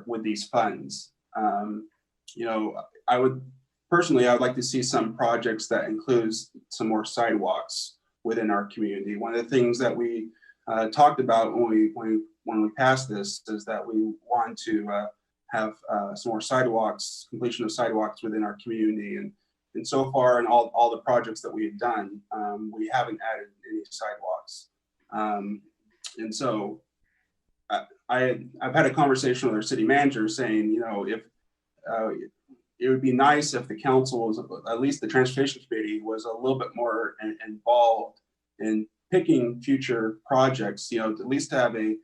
with these funds. You know, I would like to see some projects that includes some more sidewalks within our community. One of the things that we talked about when we passed this is that we want to have some more sidewalks, completion of sidewalks within our community. And so far in all the projects that we've done, we haven't added any sidewalks. And so I've had a conversation with our city manager saying, you know, if it would be nice if the council was, at least the transportation committee, was a little bit more involved in picking future projects, you know, at least to have a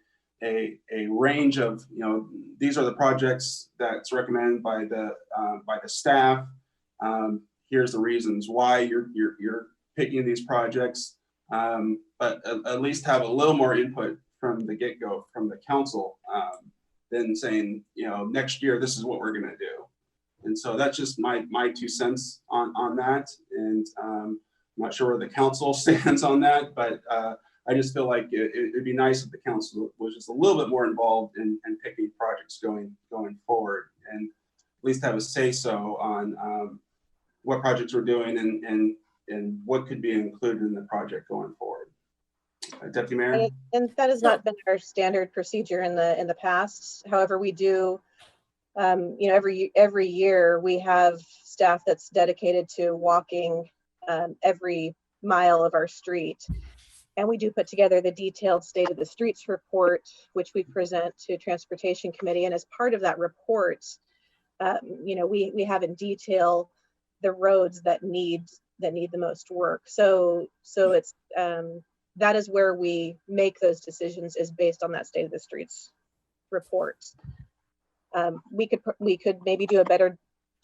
range of, you know, these are the projects that's recommended by the staff. Here's the reasons why you're picking these projects, but at least have a little more input from the get-go from the council than saying, you know, next year this is what we're going to do. And so that's just my 2 cents on that. And I'm not sure where the council stands on that, but I just feel like it'd be nice if the council was just a little bit more involved in picking projects going forward, and at least have a say-so on what projects we're doing and what could be included in the project going forward. Deputy Mayor? And that has not been our standard procedure in the past. However, we do, you know, every year we have staff that's dedicated to walking every mile of our street. And we do put together the detailed state of the streets report, which we present to Transportation Committee. And as part of that report, you know, we have in detail the roads that need the most work. So it's that is where we make those decisions, is based on that state of the streets report. We could maybe do a better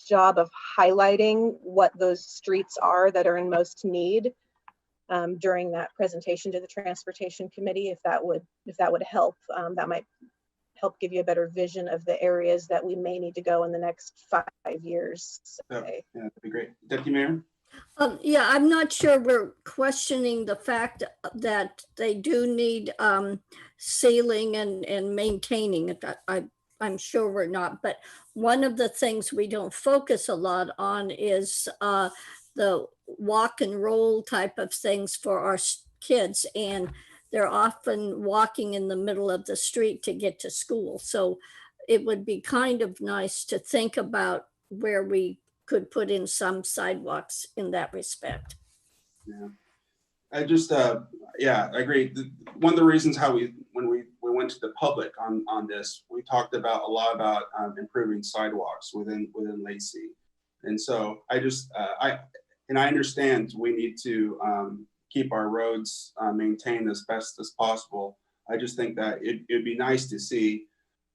job of highlighting what those streets are that are in most need during that presentation to the Transportation Committee, if that would help. That might help give you a better vision of the areas that we may need to go in the next 5 years. Yeah, that'd be great. Deputy Mayor? Yeah, I'm not sure we're questioning the fact that they do need sealing and maintaining it. I'm sure we're not, but one of the things we don't focus a lot on is the walk and roll type of things for our kids, and they're often walking in the middle of the street to get to school. So it would be kind of nice to think about where we could put in some sidewalks in that respect. Yeah, I just, yeah, I agree. One of the reasons when we went to the public on this, we talked about a lot about improving sidewalks within Lacey. And so I just, I understand we need to keep our roads maintained as best as possible. I just think that it'd be nice to see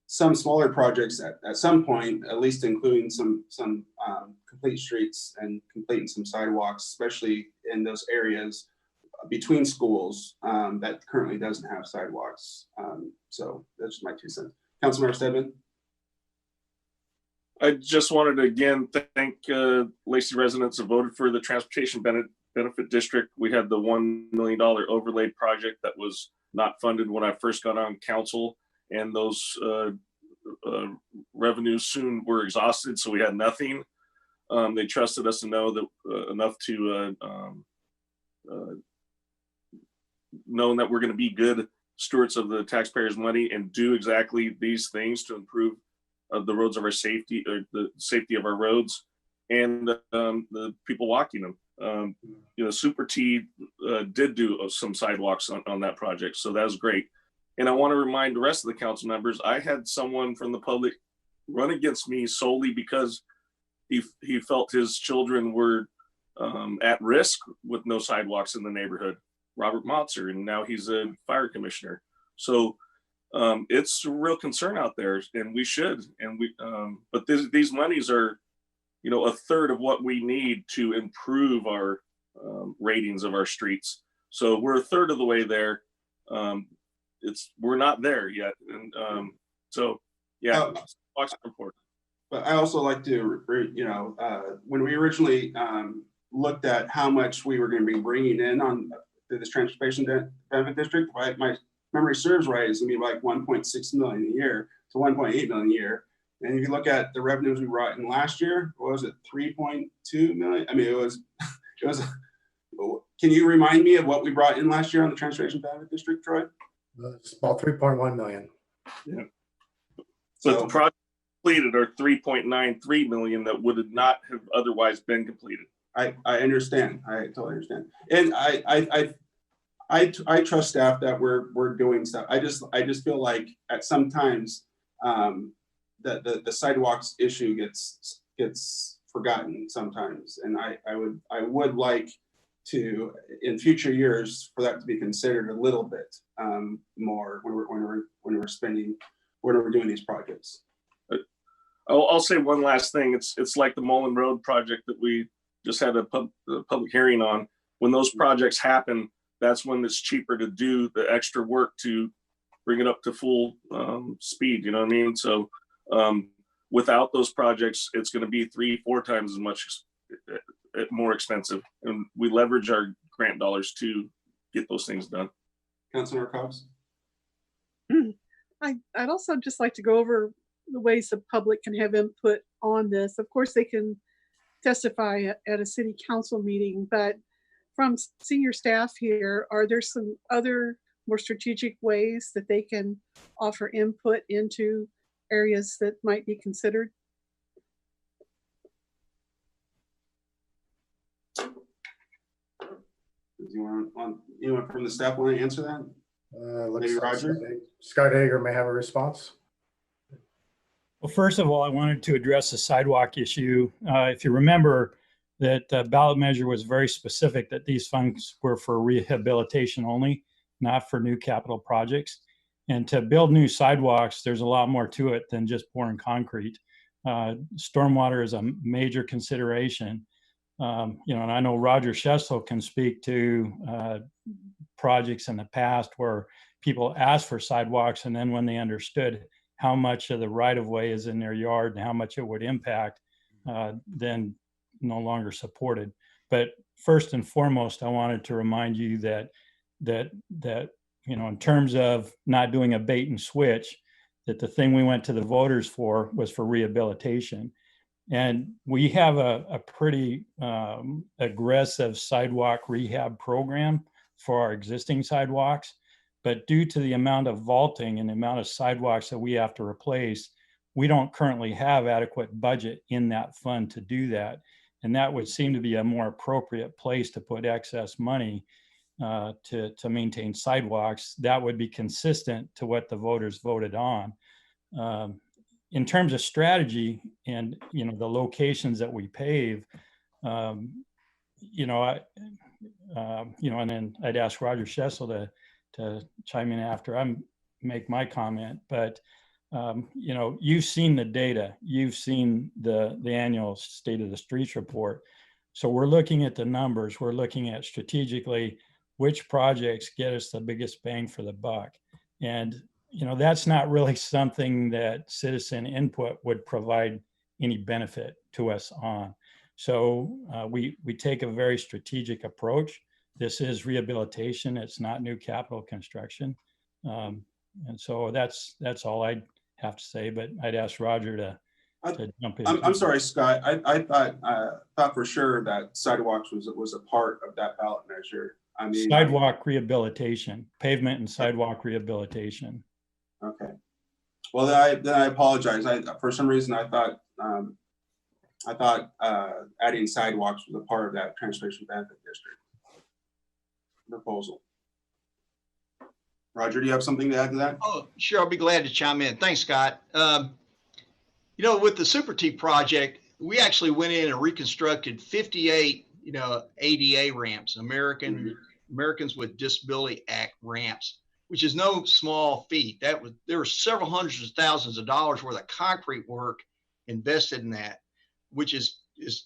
some smaller projects at some point, at least including some complete streets and completing some sidewalks, especially in those areas between schools that currently doesn't have sidewalks. So that's just my 2 cents. Councilmember Steadman. I just wanted to again thank Lacey residents who voted for the Transportation Benefit District. We had the $1 million overlay project that was not funded when I first got on council, and those revenues soon were exhausted, so we had nothing. They trusted us to know that enough to knowing that we're going to be good stewards of the taxpayers' money and do exactly these things to improve the roads of our safety, or the safety of our roads, and the people walking them. Super T did do some sidewalks on that project, so that was great. And I want to remind the rest of the council members, I had someone from the public run against me solely because he felt his children were at risk with no sidewalks in the neighborhood. Robert Motzer, and now he's a fire commissioner. So it's a real concern out there, and we should. And but these monies are, a third of what we need to improve our ratings of our streets. So we're a third of the way there. We're not there yet, and so yeah, walks are important. But I also like to, when we originally looked at how much we were going to be bringing in on this transportation benefit district, right? My memory serves right, it's going to be like 1.6 million a year to 1.8 million a year. And if you look at the revenues we brought in last year, what was it, 3.2 million? I mean, it was. Can you remind me of what we brought in last year on the transportation benefit district, Troy? It's about 3.1 million. Yeah. So the project completed are 3.93 million that would not have otherwise been completed. I understand. I totally understand. And I trust staff that we're doing stuff. I just feel like at some times the sidewalks issue gets forgotten sometimes. And I would like to, in future years, for that to be considered a little bit more when we're doing these projects. I'll say one last thing. It's like the Mullen Road project that we just had a public hearing on. When those projects happen, that's when it's cheaper to do the extra work to bring it up to full speed. You know what I mean? So without those projects, it's going to be 3-4 times as much more expensive, and we leverage our grant dollars to get those things done. Councilor Cobbs. I'd also just like to go over the ways the public can have input on this. Of course, they can testify at a city council meeting, but from senior staff here, are there some other more strategic ways that they can offer input into areas that might be considered? Do you want anyone from the staff want to answer that? Maybe Roger? Scott Hager may have a response. Well, first of all, I wanted to address the sidewalk issue. If you remember, that ballot measure was very specific that these funds were for rehabilitation only, not for new capital projects. And to build new sidewalks, there's a lot more to it than just pouring concrete. Stormwater is a major consideration. And I know Roger Shessel can speak to projects in the past where people asked for sidewalks, and then when they understood how much of the right-of-way is in their yard and how much it would impact, then no longer supported. But first and foremost, I wanted to remind you that in terms of not doing a bait and switch, that the thing we went to the voters for was for rehabilitation. And we have a pretty aggressive sidewalk rehab program for our existing sidewalks. But due to the amount of vaulting and the amount of sidewalks that we have to replace, we don't currently have adequate budget in that fund to do that. And that would seem to be a more appropriate place to put excess money to maintain sidewalks. That would be consistent to what the voters voted on. In terms of strategy and, the locations that we pave, and then I'd ask Roger Shessel to chime in after I make my comment. But, you've seen the data, you've seen the annual State of the Streets report. So we're looking at the numbers, we're looking at strategically which projects get us the biggest bang for the buck. And, you know, that's not really something that citizen input would provide any benefit to us on. So we take a very strategic approach. This is rehabilitation. It's not new capital construction. And so that's all I'd have to say, but I'd ask Roger to jump in. I'm sorry, Scott. I thought for sure that sidewalks was a part of that ballot measure. I mean, Sidewalk rehabilitation, pavement and sidewalk rehabilitation. Okay. Well, then I apologize. For some reason I thought adding sidewalks was a part of that transportation benefit district proposal. Roger, do you have something to add to that? Oh, sure. I'll be glad to chime in. Thanks, Scott. You know, with the Super T project, we actually went in and reconstructed 58, ADA ramps, Americans with Disability Act ramps, which is no small feat. There were several hundreds of thousands of dollars worth of concrete work invested in that, which is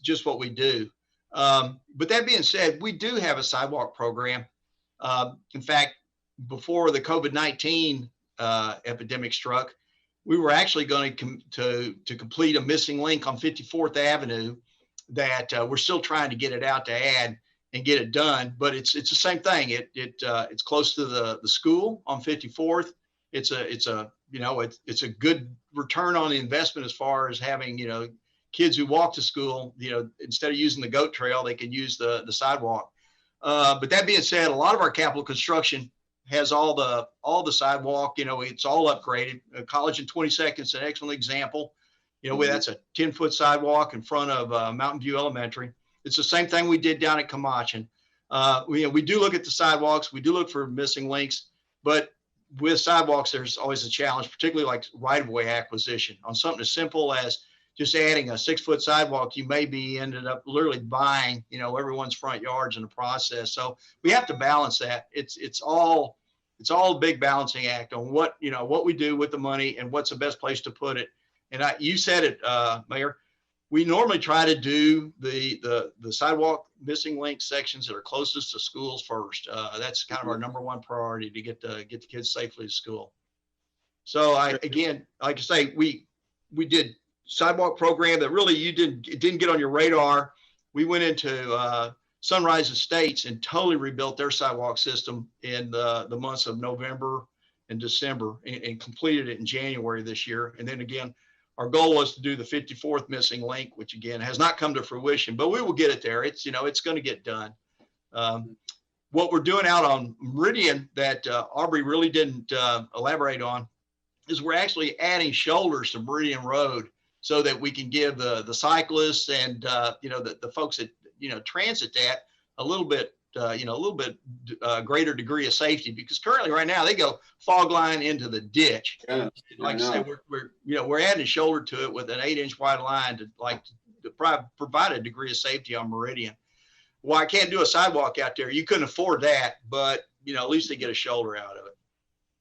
just what we do. But that being said, we do have a sidewalk program. In fact, before the COVID-19 epidemic struck, we were actually going to complete a missing link on 54th Avenue that we're still trying to get it out to add and get it done. But it's the same thing. It's close to the school on 54th. It's a good return on the investment as far as having kids who walk to school. Instead of using the goat trail, they can use the sidewalk. But that being said, a lot of our capital construction has all the sidewalk, it's all upgraded. College in 22nd is an excellent example. That's a 10-foot sidewalk in front of Mountain View Elementary. It's the same thing we did down at Camachin. We do look at the sidewalks. We do look for missing links, but with sidewalks, there's always a challenge, particularly like right-of-way acquisition. On something as simple as just adding a 6-foot sidewalk, you may be ended up literally buying, everyone's front yards in the process. So we have to balance that. It's all a big balancing act on what we do with the money and what's the best place to put it. And you said it, Mayor. We normally try to do the sidewalk missing link sections that are closest to schools first. That's kind of our number one priority, to get the kids safely to school. So again, like I say, we did sidewalk program that really it didn't get on your radar. We went into Sunrise Estates and totally rebuilt their sidewalk system in the months of November and December and completed it in January this year. And then again, our goal was to do the 54th missing link, which again has not come to fruition, but we will get it there. It's going to get done. What we're doing out on Meridian that Aubrey really didn't elaborate on is we're actually adding shoulders to Meridian Road so that we can give the cyclists and the folks that transit that a little bit greater degree of safety, because currently right now they go fog line into the ditch. Yeah, like I said, we're adding a shoulder to it with an 8-inch wide line to provide a degree of safety on Meridian. Well, I can't do a sidewalk out there. You couldn't afford that, but at least they get a shoulder out of it.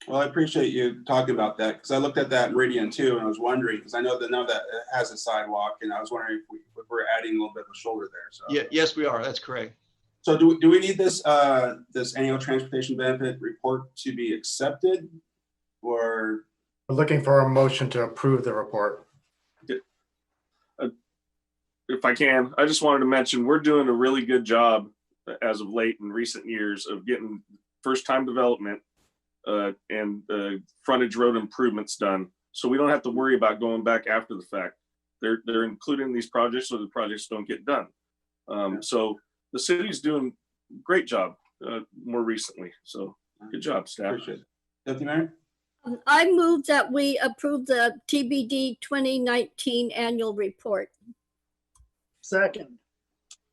Well, I appreciate you talking about that, because I looked at that Meridian too, and I was wondering, because I know that it has a sidewalk, and I was wondering if we're adding a little bit of a shoulder there. So yeah, yes, we are. That's correct. So do we need this annual transportation benefit report to be accepted, or? We're looking for a motion to approve the report. If I can, I just wanted to mention we're doing a really good job as of late in recent years of getting first-time development and frontage road improvements done, so we don't have to worry about going back after the fact. They're including these projects so the projects don't get done. So the city's doing a great job more recently. So good job, staff. Appreciate it. Deputy Mayor? I move that we approve the TBD 2019 annual report. Second.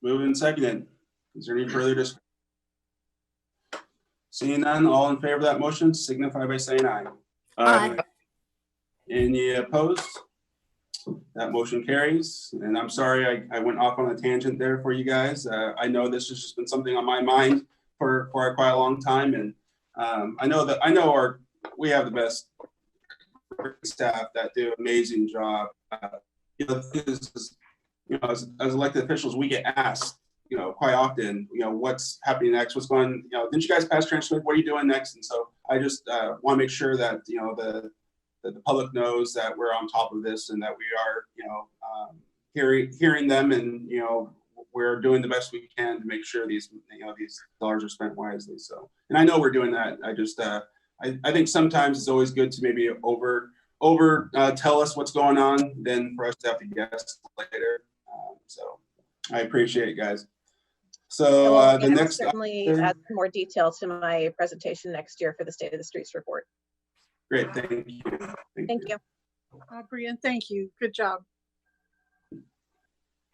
Moved and seconded. Is there any further discussion? Seeing none, all in favor of that motion signify by saying aye. Aye. Any opposed? That motion carries. And I'm sorry I went off on a tangent there for you guys. I know this has just been something on my mind for quite a long time, and we have the best staff that do an amazing job. As elected officials, we get asked, quite often, what's happening next, what's going, didn't you guys pass transit? What are you doing next? And so I just want to make sure that, that the public knows that we're on top of this and that we are, hearing them, and, we're doing the best we can to make sure these dollars are spent wisely. So, and I know we're doing that. I just, I think sometimes it's always good to maybe over tell us what's going on than for us to have to guess later. So I appreciate it, guys. So the next, certainly add more detail to my presentation next year for the State of the Streets report. Great, thank you. Thank you. Brian, thank you. Good job.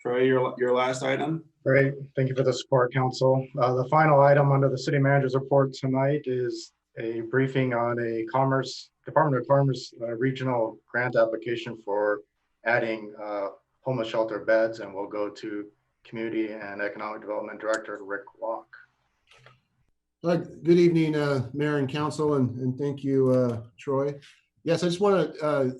Troy, your last item. Great, thank you for the support, Council. The final item under the City Manager's report tonight is a briefing on a Department of Commerce regional grant application for adding homeless shelter beds, and we'll go to Community and Economic Development Director Rick Walk. Good evening, Mayor and Council, and thank you, Troy. Yes, I just want to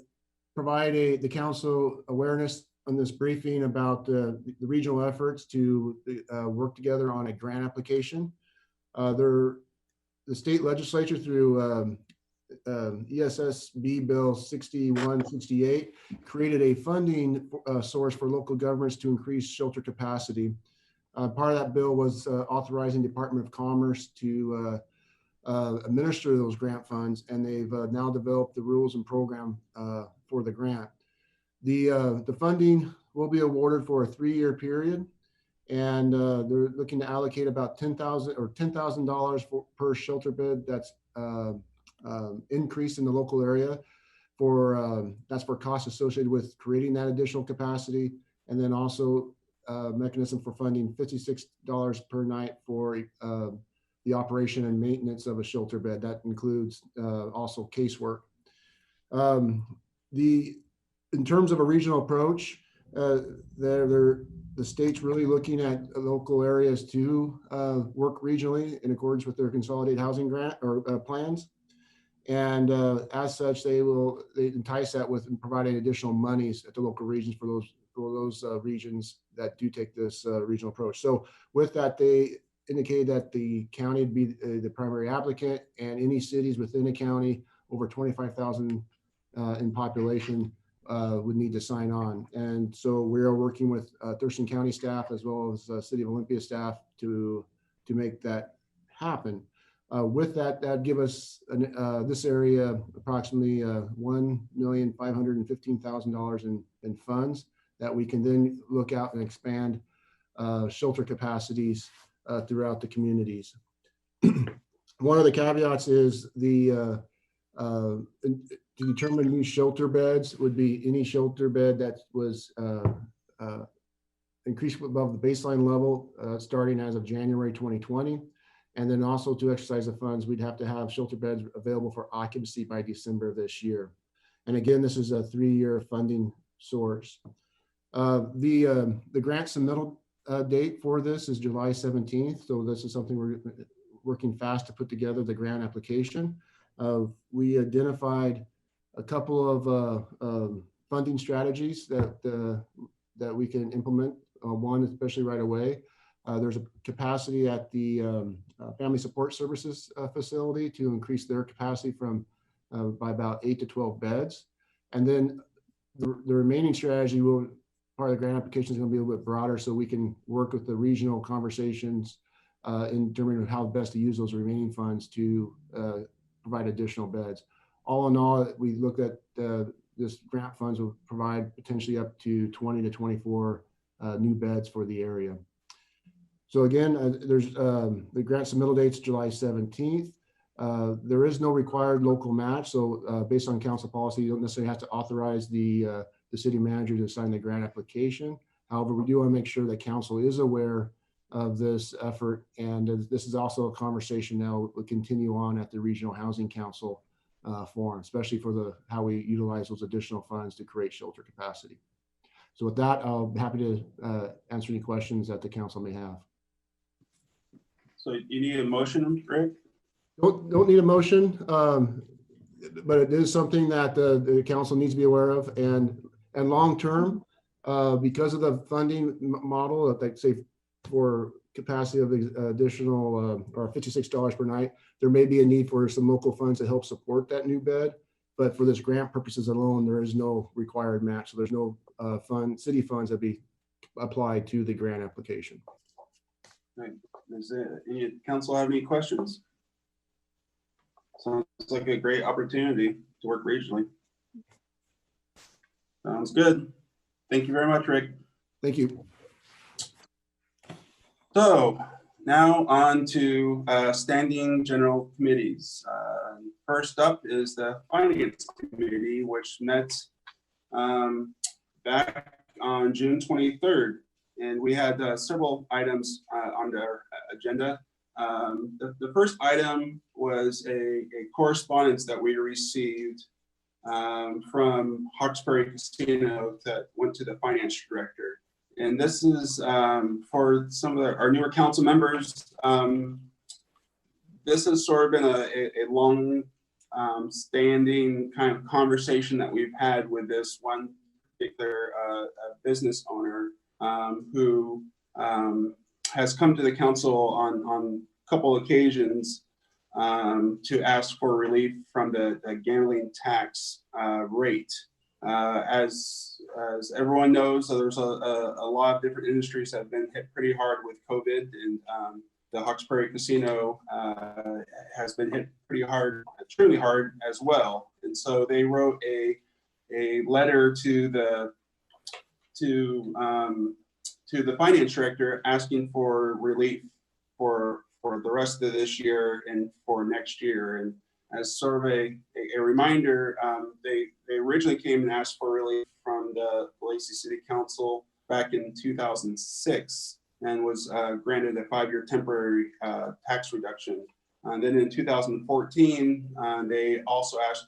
provide the Council awareness on this briefing about the regional efforts to work together on a grant application. The state legislature through ESSB Bill 6168 created a funding source for local governments to increase shelter capacity. Part of that bill was authorizing Department of Commerce to administer those grant funds, and they've now developed the rules and program for the grant. The funding will be awarded for a 3-year period, and they're looking to allocate about $10,000 per shelter bed that's increased in the local area. That's for costs associated with creating that additional capacity, and then also mechanism for funding $56 per night for the operation and maintenance of a shelter bed. That includes also casework. In terms of a regional approach, the state's really looking at local areas to work regionally in accordance with their consolidated housing grant or plans. And as such, they entice that with providing additional monies at the local regions for those regions that do take this regional approach. So with that, they indicated that the county would be the primary applicant, and any cities within the county over 25,000 in population would need to sign on. And so we are working with Thurston County staff as well as City of Olympia staff to make that happen. With that, that'd give us this area approximately $1,515,000 in funds that we can then look out and expand shelter capacities throughout the communities. One of the caveats is to determine new shelter beds would be any shelter bed that was increased above the baseline level starting as of January 2020. And then also to exercise the funds, we'd have to have shelter beds available for occupancy by December of this year. And again, this is a 3-year funding source. The grant submittal date for this is July 17th. So this is something we're working fast to put together the grant application. We identified a couple of funding strategies that we can implement. One, especially right away. There's a capacity at the Family Support Services facility to increase their capacity by about 8 to 12 beds. And then the remaining strategy part of the grant application is going to be a little bit broader, so we can work with the regional conversations in determining how best to use those remaining funds to provide additional beds. All in all, we looked at this grant funds will provide potentially up to 20 to 24 new beds for the area. So again, there's the grant submittal date's July 17th. There is no required local match. So based on council policy, you don't necessarily have to authorize the city manager to sign the grant application. However, we do want to make sure that council is aware of this effort. And this is also a conversation now will continue on at the Regional Housing Council forum, especially for how we utilize those additional funds to create shelter capacity. So with that, I'll be happy to answer any questions that the council may have. So you need a motion, Rick? Don't need a motion, but it is something that the council needs to be aware of. And long term, because of the funding model, like say for capacity of additional or $56 per night, there may be a need for some local funds to help support that new bed. But for this grant purposes alone, there is no required match. So there's no city funds that be applied to the grant application. Right. Does any council have any questions? Sounds like a great opportunity to work regionally. Sounds good. Thank you very much, Rick. Thank you. So now on to standing general committees. First up is the Finance Committee, which met back on June 23rd. And we had several items on their agenda. The first item was a correspondence that we received from Hawkesbury Casino that went to the finance director. And this is for some of our newer council members. This has sort of been a long standing kind of conversation that we've had with this one particular business owner who has come to the council on a couple occasions to ask for relief from the gambling tax rate. As everyone knows, there's a lot of different industries that have been hit pretty hard with COVID, and the Hawkesbury Casino has been hit pretty hard, extremely hard as well. And so they wrote a letter to the finance director asking for relief for the rest of this year and for next year. And as sort of a reminder, they originally came and asked for relief from the Lacey City Council back in 2006 and was granted a 5-year temporary tax reduction. And then in 2014, they also asked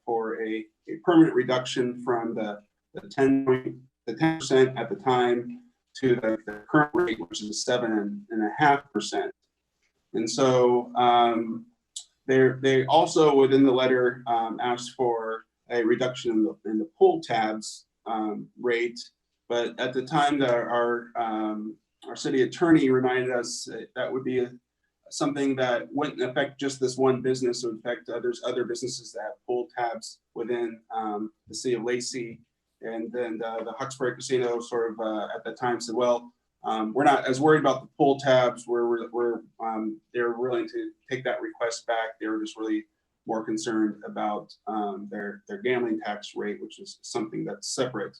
for a permanent reduction from the 10% at the time to the current rate, which is 7.5%. And so they also within the letter asked for a reduction in the pool tabs rate, but at the time that our city attorney reminded us that would be something that wouldn't affect just this one business, it would affect other businesses that have pool tabs within the city of Lacey. And then the Hawkesbury Casino sort of at the time said, well, we're not as worried about the pool tabs. They're willing to take that request back. They were just really more concerned about their gambling tax rate, which is something that's separate.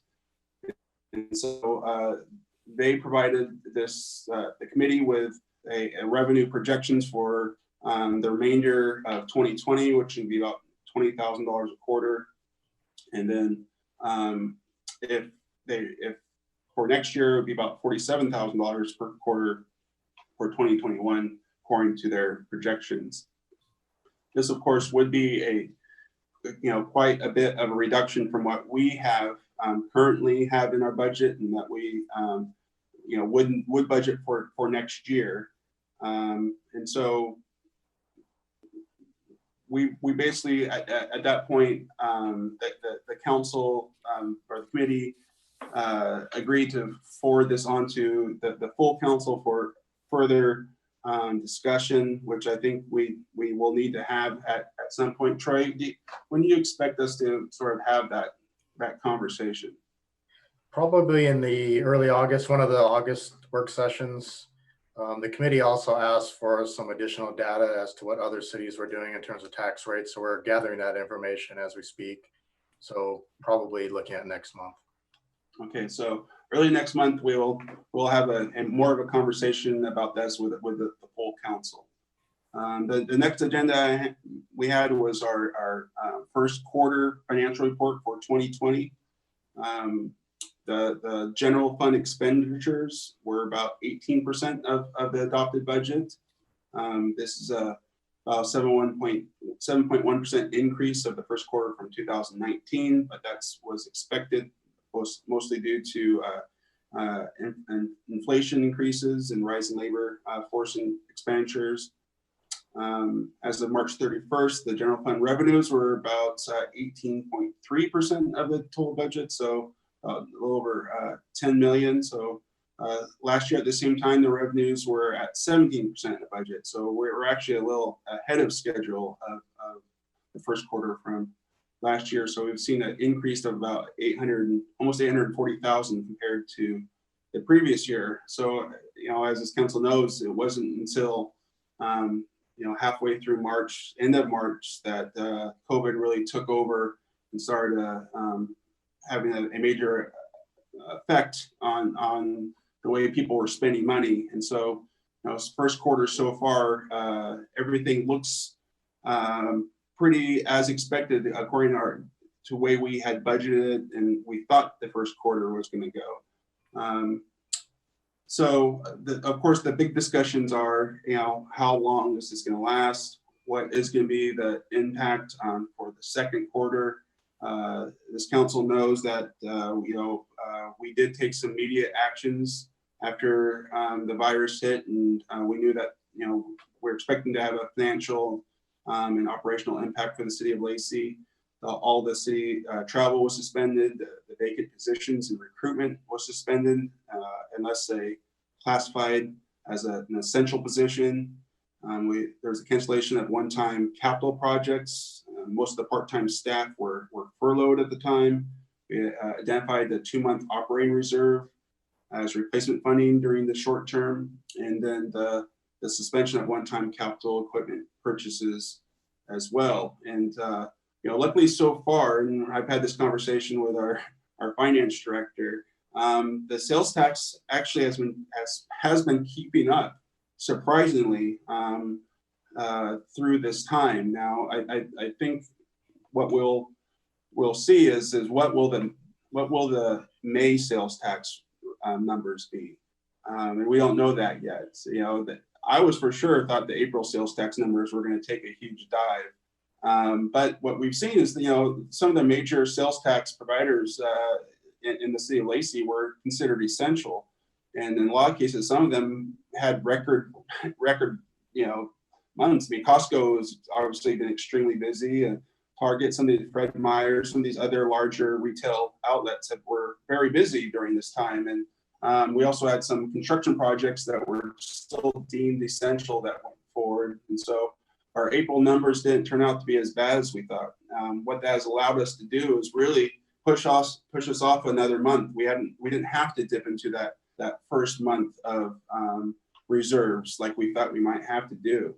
And so they provided this the committee with a revenue projections for the remainder of 2020, which would be about $20,000 a quarter. And then if for next year, it would be about $47,000 per quarter for 2021, according to their projections. This, of course, would be quite a bit of a reduction from what we have currently have in our budget, and that we would budget for next year. And so we basically at that point the council or the committee agreed to forward this on to the full council for further discussion, which I think we will need to have at some point. Troy, when do you expect us to sort of have that conversation? Probably in the early August, one of the August work sessions. The committee also asked for some additional data as to what other cities were doing in terms of tax rates. So we're gathering that information as we speak. So probably looking at next month. Okay, so early next month we'll have a more of a conversation about this with the full council. The next agenda we had was our first quarter financial report for 2020. The general fund expenditures were about 18% of the adopted budget. This is a 7.1% increase of the first quarter from 2019, but that was expected, mostly due to inflation increases and rising labor force and expenditures. As of March 31st, the general fund revenues were about 18.3% of the total budget, so a little over 10 million. So Last year at the same time, the revenues were at 17% of the budget. So we're actually a little ahead of schedule of the first quarter from last year. So we've seen an increase of about almost 840,000 compared to the previous year. So, you know, as this council knows, it wasn't until, you know, halfway through March, end of March, that COVID really took over and started having a major effect on the way people were spending money. And so, you know, first quarter so far, everything looks pretty as expected according to the way we had budgeted and we thought the first quarter was going to go. So, of course, the big discussions are, you know, how long is this going to last? What is going to be the impact for the second quarter? This council knows that, you know, we did take some immediate actions after the virus hit, and we knew that, you know, we're expecting to have a financial and operational impact for the city of Lacey. All the city travel was suspended, the vacant positions and recruitment was suspended unless they classified as an essential position. There was a cancellation of one-time capital projects. Most of the part-time staff were furloughed at the time. We identified the 2-month operating reserve as replacement funding during the short term, and then the suspension of one-time capital equipment purchases as well. And you know, luckily so far, and I've had this conversation with our finance director, the sales tax actually has been keeping up surprisingly through this time. Now, I think what we'll see is what will the May sales tax numbers be, and we don't know that yet. So, you know, that I was for sure thought the April sales tax numbers were going to take a huge dive, but what we've seen is, you know, some of the major sales tax providers in the city of Lacey were considered essential, and in a lot of cases, some of them had record, you know, months. I mean, Costco has obviously been extremely busy, and Target, some of the Fred Meyers, some of these other larger retail outlets were very busy during this time. And we also had some construction projects that were still deemed essential that went forward. And so our April numbers didn't turn out to be as bad as we thought. What that has allowed us to do is really push us off another month. We didn't have to dip into that first month of reserves like we thought we might have to do.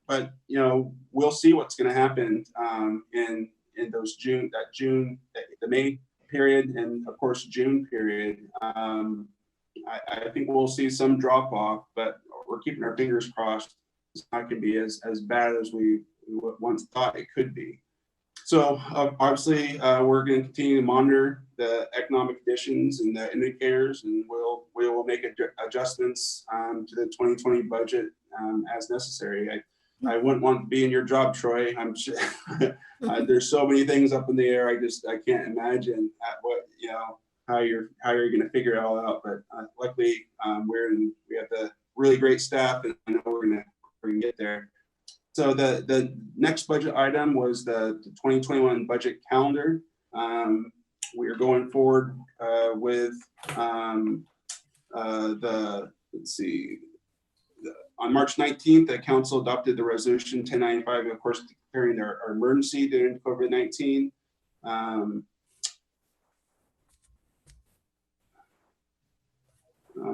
But you know, we'll see what's going to happen in those the May period, and of course June period. I think we'll see some drop off, but we're keeping our fingers crossed. It's not going to be as bad as we once thought it could be. So obviously, we're going to continue to monitor the economic conditions and the indicators, and we will make adjustments to the 2020 budget as necessary. I wouldn't want to be in your job, Troy. I'm sure there's so many things up in the air. I can't imagine how you're going to figure it all out. But luckily, we have the really great staff, and I know we're going to get there. So the next budget item was the 2021 budget calendar. We are going forward with on March 19th, the council adopted the resolution 1095, of course, declaring our emergency during COVID-19. I'm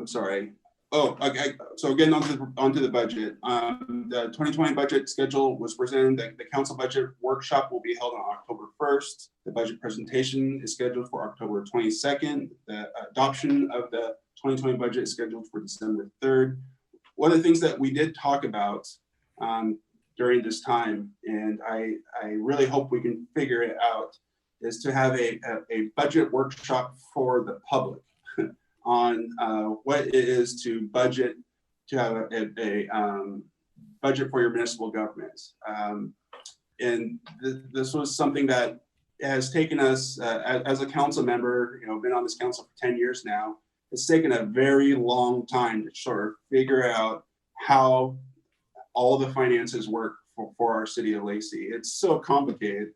sorry. Oh, okay. So again, onto the budget. The 2020 budget schedule was presented. The council budget workshop will be held on October 1st. The budget presentation is scheduled for October 22nd. The adoption of the 2020 budget is scheduled for December 3rd. One of the things that we did talk about during this time, and I really hope we can figure it out, is to have a budget workshop for the public on what it is to budget, to have a budget for your municipal government. And this was something that has taken us as a council member, you know, been on this council for 10 years now. It's taken a very long time to sort of figure out how all the finances work for our city of Lacey. It's so complicated.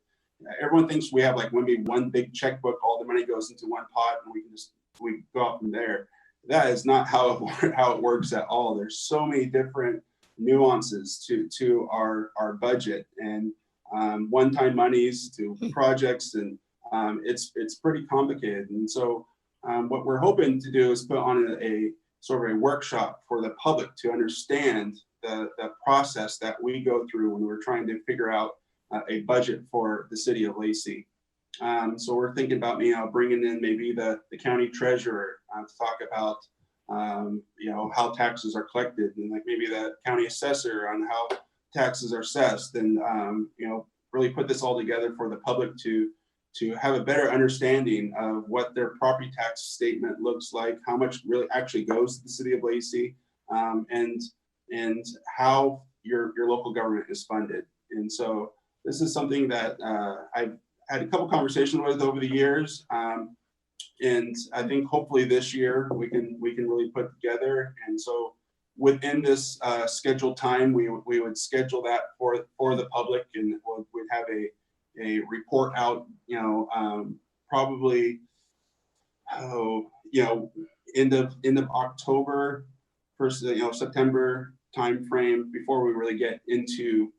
Everyone thinks we have like maybe one big checkbook, all the money goes into one pot and we can just we go out from there. That is not how it works at all. There's so many different nuances to our budget, and one-time monies to projects, and it's pretty complicated. And so what we're hoping to do is put on a sort of a workshop for the public to understand the process that we go through when we're trying to figure out a budget for the city of Lacey. So we're thinking about, bringing in maybe the county treasurer to talk about, how taxes are collected, and like maybe the county assessor on how taxes are assessed, and, really put this all together for the public to have a better understanding of what their property tax statement looks like, how much really actually goes to the city of Lacey, and how your local government is funded. And so this is something that I've had a couple conversations with over the years, and I think hopefully this year we can really put together. And so within this scheduled time, we would schedule that for the public, and we'd have a report out, probably end of October, first September timeframe, before we really get into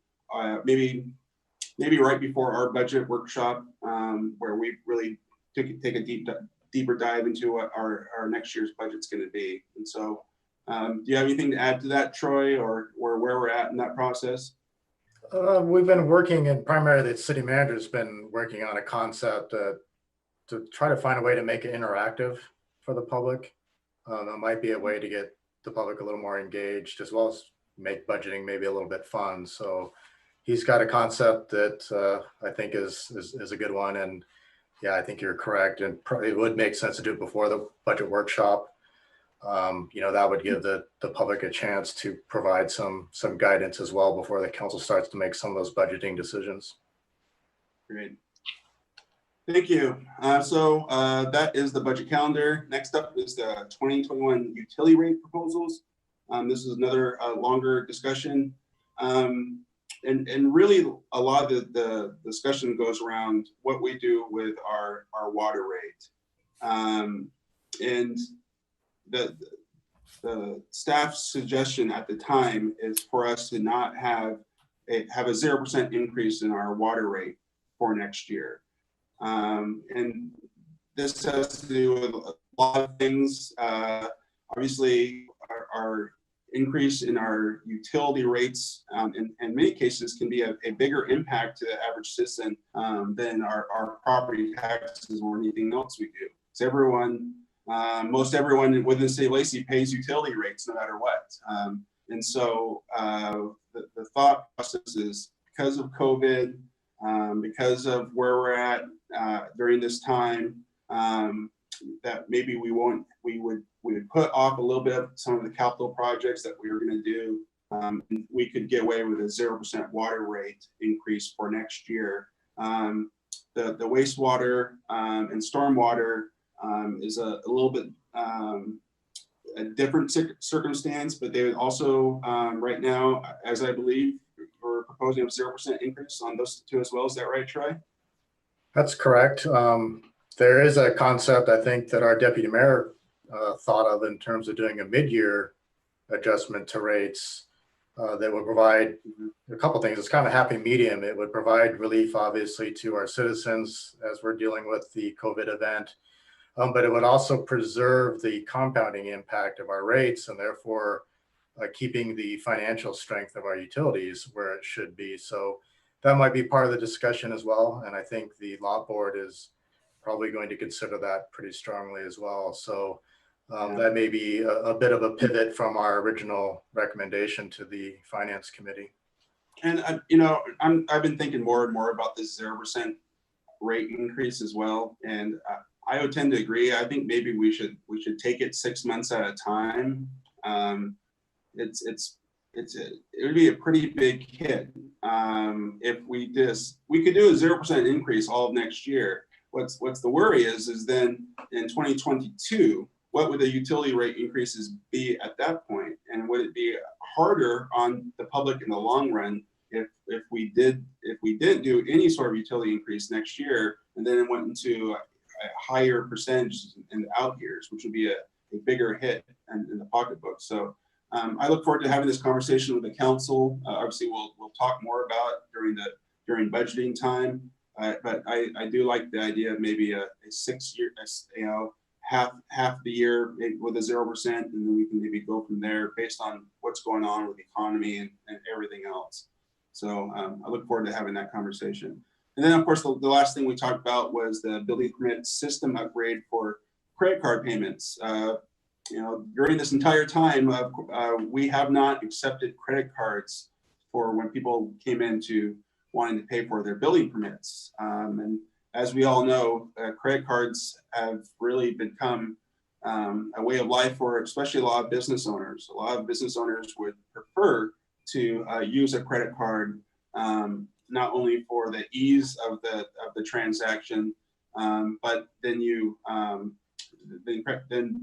maybe right before our budget workshop, where we really take a deeper dive into what our next year's budget's going to be. And so do you have anything to add to that, Troy, or where we're at in that process? We've been working, and primarily the city manager's been working on a concept to try to find a way to make it interactive for the public. That might be a way to get the public a little more engaged, as well as make budgeting maybe a little bit fun. So he's got a concept that I think is a good one. And yeah, I think you're correct. And probably would make sense to do it before the budget workshop. That would give the public a chance to provide some guidance as well before the council starts to make some of those budgeting decisions. Great. Thank you. So that is the budget calendar. Next up is the 2021 utility rate proposals. This is another longer discussion. And really a lot of the discussion goes around what we do with our water rate. And the staff's suggestion at the time is for us to not have a 0% increase in our water rate for next year. And this has to do with a lot of things. Obviously, our increase in our utility rates in many cases can be a bigger impact to the average citizen than our property taxes or anything else we do. So most everyone within the city of Lacey pays utility rates no matter what. And so the thought process is, because of COVID, because of where we're at during this time, that maybe we would put off a little bit of some of the capital projects that we were going to do. We could get away with a 0% water rate increase for next year. The wastewater and stormwater is a little bit a different circumstance, but they would also right now, as I believe, we're proposing a 0% increase on those two as well. Is that right, Troy? That's correct. There is a concept, I think, that our deputy mayor thought of in terms of doing a mid-year adjustment to rates that would provide a couple things. It's kind of a happy medium. It would provide relief, obviously, to our citizens as we're dealing with the COVID event, but it would also preserve the compounding impact of our rates, and therefore keeping the financial strength of our utilities where it should be. So that might be part of the discussion as well. And I think the law board is probably going to consider that pretty strongly as well. So that may be a bit of a pivot from our original recommendation to the finance committee. And I've been thinking more and more about this 0% rate increase as well. And I would tend to agree. I think maybe we should take it 6 months at a time. It would be a pretty big hit if we could do a 0% increase all of next year. What's the worry is then in 2022, what would the utility rate increases be at that point? And would it be harder on the public in the long run if we didn't do any sort of utility increase next year, and then it went into higher percentage in the out years, which would be a bigger hit in the pocketbook. So I look forward to having this conversation with the council. Obviously, we'll talk more about it during budgeting time. But I do like the idea of maybe a 6 year, half the year with a 0%, and then we can maybe go from there based on what's going on with the economy and everything else. So I look forward to having that conversation. And then, of course, the last thing we talked about was the building permit system upgrade for credit card payments. During this entire time, we have not accepted credit cards for when people came into wanting to pay for their building permits. And as we all know, credit cards have really become a way of life for especially a lot of business owners. A lot of business owners would prefer to use a credit card, not only for the ease of the transaction, but then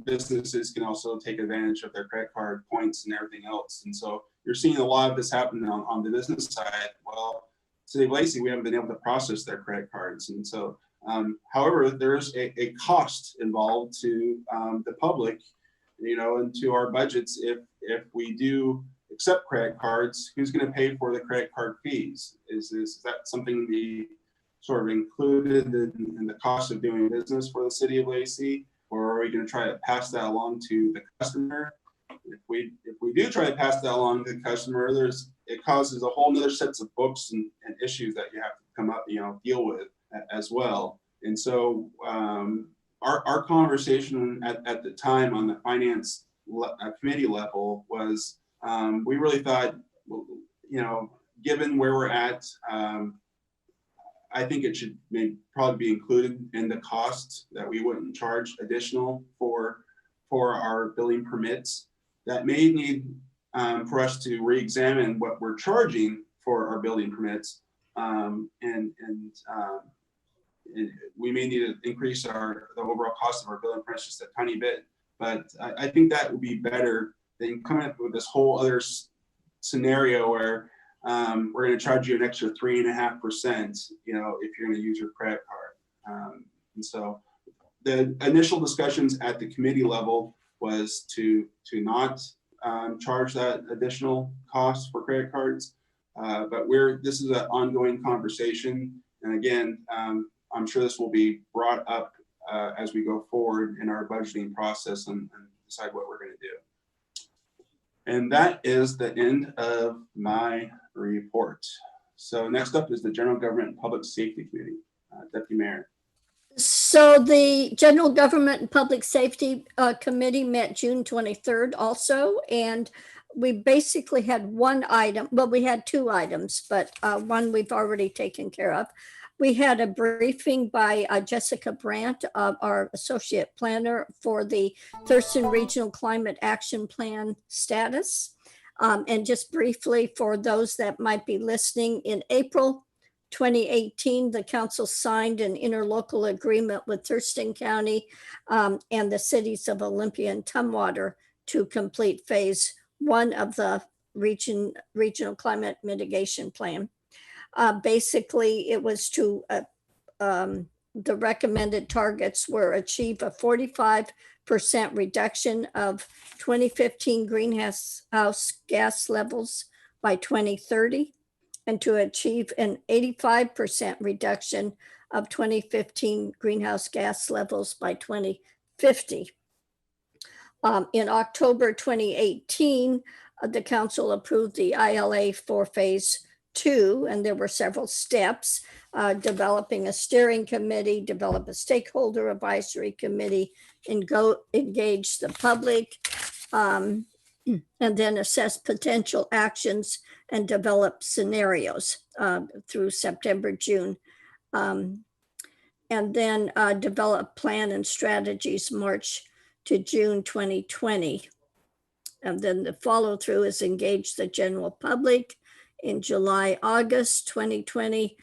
businesses can also take advantage of their credit card points and everything else. And so you're seeing a lot of this happening on the business side. Well, City of Lacey, we haven't been able to process their credit cards. And so, however, there's a cost involved to the public, and to our budgets. If we do accept credit cards, who's going to pay for the credit card fees? Is that something to be sort of included in the cost of doing business for the City of Lacey? Or are we going to try to pass that along to the customer? If we do try to pass that along to the customer, it causes a whole nother sets of books and issues that you have to come up, deal with as well. And so our conversation at the time on the finance committee level was, we really thought, given where we're at, I think it should probably be included in the cost, that we wouldn't charge additional for our building permits. That may need for us to re-examine what we're charging for our building permits, and we may need to increase the overall cost of our building permits just a tiny bit. But I think that would be better than coming up with this whole other scenario where we're going to charge you an extra 3.5%, if you're going to use your credit card. And so the initial discussions at the committee level was to not charge that additional cost for credit cards. But this is an ongoing conversation. And again, I'm sure this will be brought up as we go forward in our budgeting process and decide what we're going to do. And that is the end of my report. So next up is the General Government and Public Safety Committee. Deputy Mayor. So the General Government and Public Safety Committee met June 23rd also, and we basically had one item. Well, we had two items, but one we've already taken care of. We had a briefing by Jessica Brandt, our associate planner for the Thurston Regional Climate Action Plan status. And just briefly for those that might be listening, in April 2018, the council signed an interlocal agreement with Thurston County and the cities of Olympia and Tumwater to complete phase 1 of the regional climate mitigation plan. Basically, it was to the recommended targets were achieve a 45% reduction of 2015 greenhouse gas levels by 2030, and to achieve an 85% reduction of 2015 greenhouse gas levels by 2050. In October 2018, the council approved the ILA for phase 2, and there were several steps: developing a steering committee, develop a stakeholder advisory committee, and engage the public, and then assess potential actions and develop scenarios through September, June, and then develop plan and strategies March to June 2020. And then the follow through is engage the general public in July, August 2020.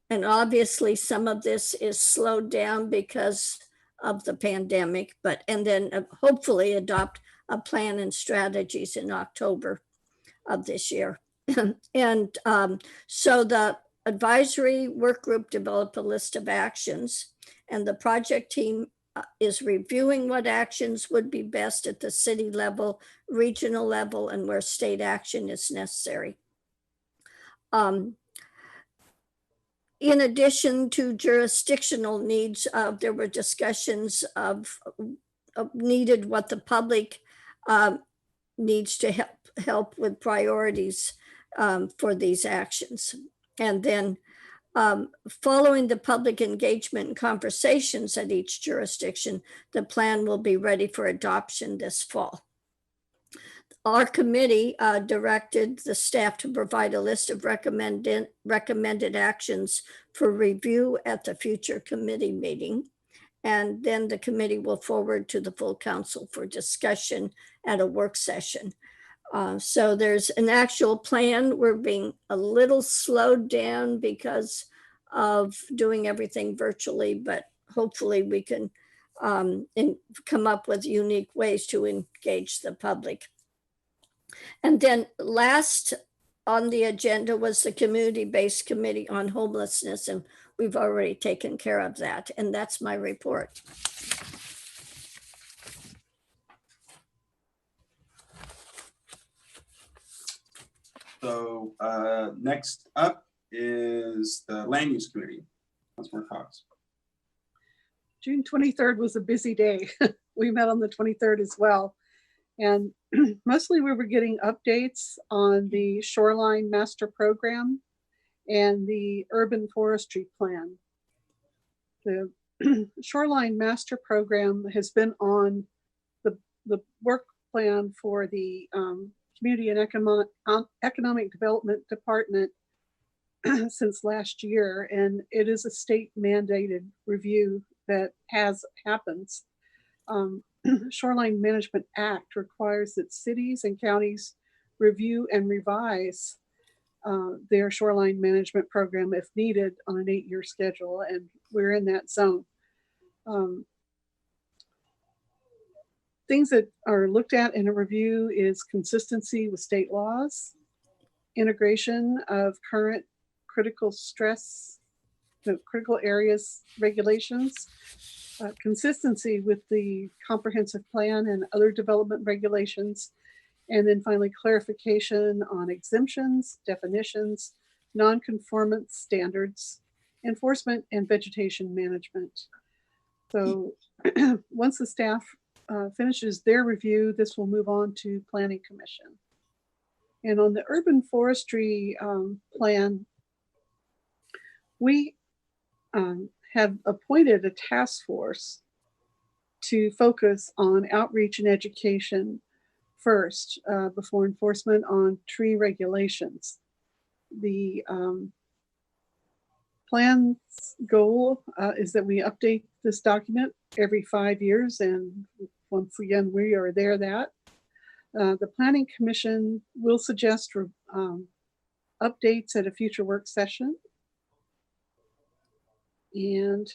And obviously some of this is slowed down because of the pandemic, and then hopefully adopt a plan and strategies in October of this year. And so the advisory work group developed a list of actions, and the project team is reviewing what actions would be best at the city level, regional level, and where state action is necessary. In addition to jurisdictional needs, there were discussions of needed what the public needs to help with priorities for these actions. And then following the public engagement and conversations at each jurisdiction, the plan will be ready for adoption this fall. Our committee directed the staff to provide a list of recommended actions for review at the future committee meeting. And then the committee will forward to the full council for discussion at a work session. So there's an actual plan. We're being a little slowed down because of doing everything virtually, but hopefully we can come up with unique ways to engage the public. And then last on the agenda was the community-based committee on homelessness, and we've already taken care of that. And that's my report. So next up is the land use committee. Councilmember Cox. June 23rd was a busy day. We met on the 23rd as well. And mostly we were getting updates on the shoreline master program and the urban forestry plan. The shoreline master program has been on the work plan for the Community and Economic Development Department since last year, and it is a state mandated review that happens. Shoreline Management Act requires that cities and counties review and revise their shoreline management program if needed on an 8-year schedule, and we're in that zone. Things that are looked at in a review is consistency with state laws, integration of current critical stress, the critical areas regulations, consistency with the comprehensive plan and other development regulations, and then finally clarification on exemptions, definitions, non-conformance standards, enforcement, and vegetation management. So once the staff finishes their review, this will move on to Planning Commission. And on the urban forestry plan, we have appointed a task force to focus on outreach and education first before enforcement on tree regulations. The plan's goal is that we update this document every 5 years, and once again, we are that. The Planning Commission will suggest updates at a future work session. And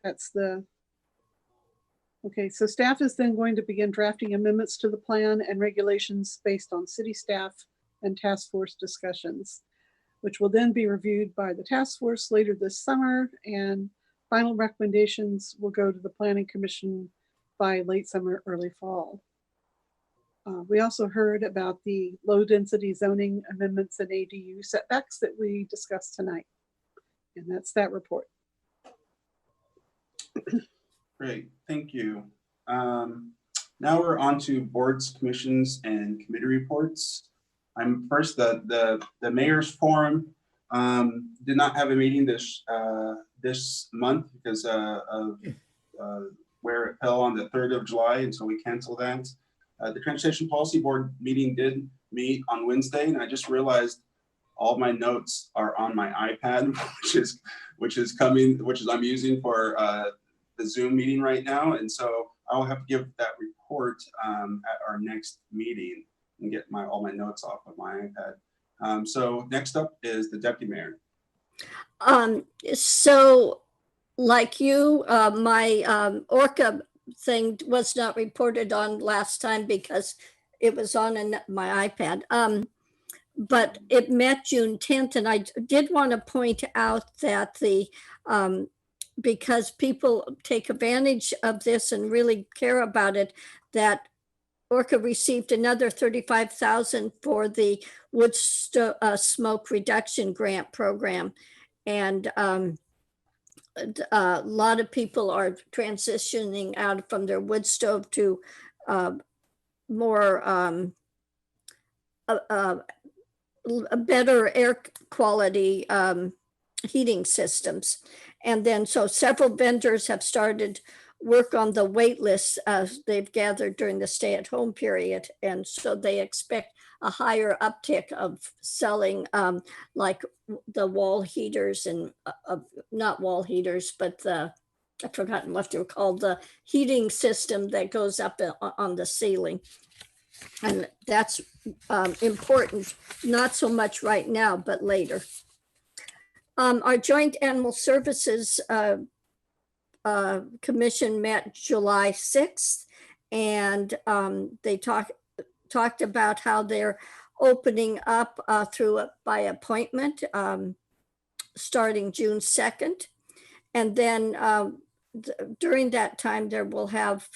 that's okay, so staff is then going to begin drafting amendments to the plan and regulations based on city staff and task force discussions, which will then be reviewed by the task force later this summer, and final recommendations will go to the Planning Commission by late summer, early fall. We also heard about the low density zoning amendments and ADU setbacks that we discussed tonight. And that's that report. Great, thank you. Now we're on to boards, commissions, and committee reports. I'm first, the mayor's forum did not have a meeting this month because of where it fell on the 3rd of July, and so we canceled that. The Transportation Policy Board meeting did meet on Wednesday, and I just realized all my notes are on my iPad, which is I'm using for the Zoom meeting right now, and so I'll have to give that report at our next meeting and get all my notes off of my iPad. So next up is the deputy mayor. So like you, my Orca thing was not reported on last time because it was on my iPad. but it met June 10th. And I did want to point out that because people take advantage of this and really care about it, that Orca received another $35,000 for the wood smoke reduction grant program. And a lot of people are transitioning out from their wood stove to more a better air quality heating systems. And then so several vendors have started work on the wait lists they've gathered during the stay-at-home period. And so they expect a higher uptick of selling like the wall heaters and not wall heaters, but I've forgotten what they're called, the heating system that goes up on the ceiling. And that's important, not so much right now, but later. Our Joint Animal Services Commission met July 6th, and they talked about how they're opening up by appointment starting June 2nd. And then during that time, there will have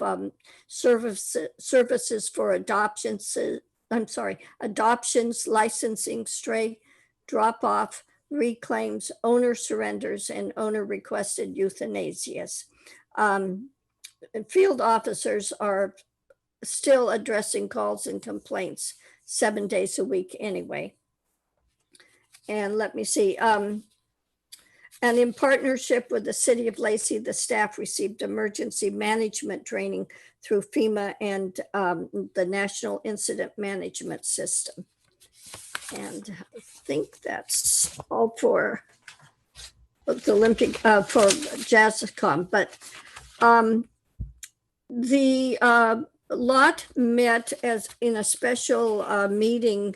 services for adoptions, licensing, stray, drop-off, reclaims, owner surrenders, and owner requested euthanasias. And field officers are still addressing calls and complaints 7 days a week anyway. And let me see. And in partnership with the city of Lacey, the staff received emergency management training through FEMA and the National Incident Management System. And I think that's all for the Olympic, for JASCOM. But the lot met as in a special meeting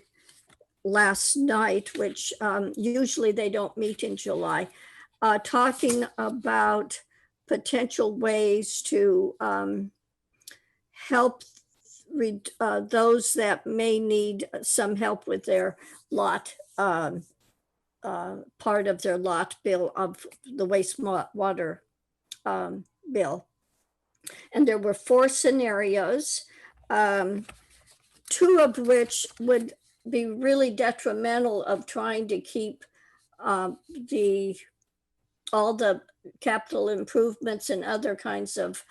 last night, which usually they don't meet in July, talking about potential ways to help those that may need some help with their lot, part of their lot bill of the wastewater bill. And there were 4 scenarios, 2 of which would be really detrimental of trying to keep all the capital improvements and other kinds of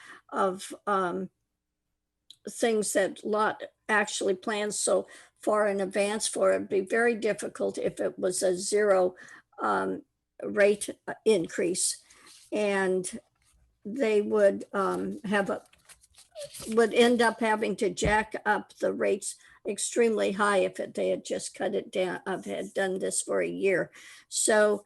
things that lot actually plans so far in advance for. It'd be very difficult if it was a 0 rate increase, and they would would end up having to jack up the rates extremely high if they had just cut it down, had done this for a year. So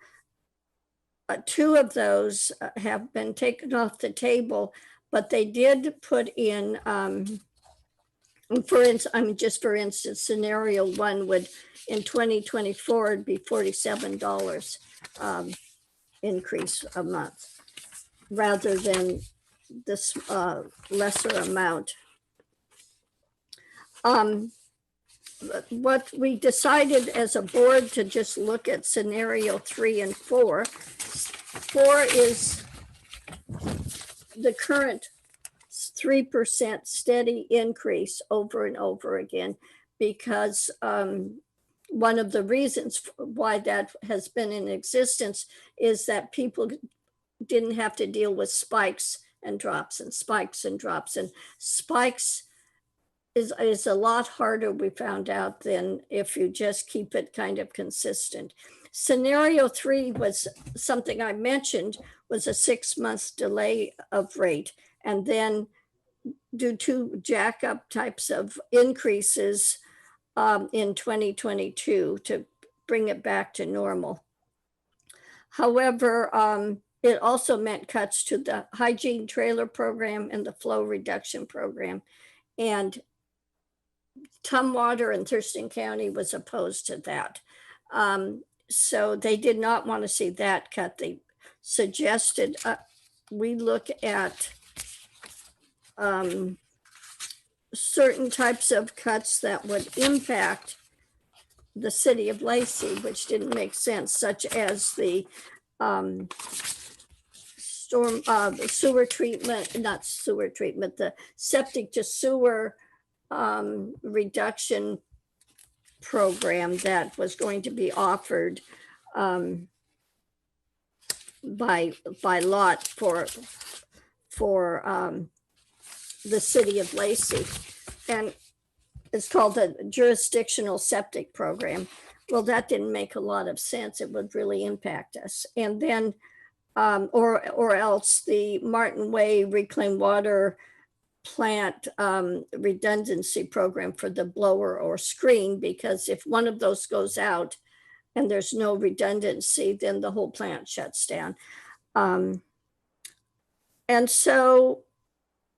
2 of those have been taken off the table, but they did put in, for instance, scenario 1 would in 2024 it'd be $47 increase a month rather than this lesser amount. What we decided as a board to just look at scenario 3 and 4. 4 is the current 3% steady increase over and over again, because one of the reasons why that has been in existence is that people didn't have to deal with spikes and drops and spikes and drops, and spikes is a lot harder, we found out, than if you just keep it kind of consistent. Scenario 3 was something I mentioned, was a 6-month delay of rate, and then do 2 jack-up types of increases in 2022 to bring it back to normal. However, it also meant cuts to the hygiene trailer program and the flow reduction program. And Tumwater in Thurston County was opposed to that. So they did not want to see that cut. They suggested we look at certain types of cuts that would impact the city of Lacey, which didn't make sense, such as the sewer treatment, not sewer treatment, the septic to sewer reduction program that was going to be offered by lot for the city of Lacey. And it's called the jurisdictional septic program. Well, that didn't make a lot of sense. It would really impact us. And then, or else the Martin Way Reclaimed Water Plant redundancy program for the blower or screen, because if one of those goes out and there's no redundancy, then the whole plant shuts down. And so,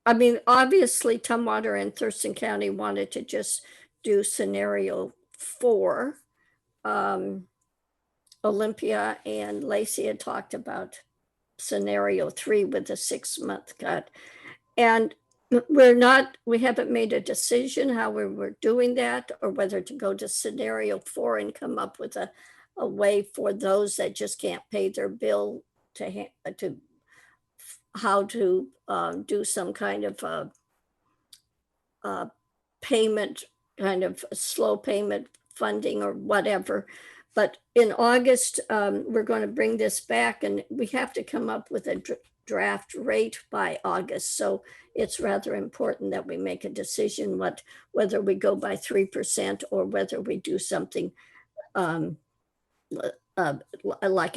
I mean, obviously Tumwater and Thurston County wanted to just do scenario 4. Olympia and Lacey had talked about scenario 3 with a 6-month cut. And we haven't made a decision how we were doing that, or whether to go to scenario 4 and come up with a way for those that just can't pay their bill to how to do some kind of payment, kind of slow payment funding or whatever. But in August, we're going to bring this back, and we have to come up with a draft rate by August. So it's rather important that we make a decision whether we go by 3% or whether we do something like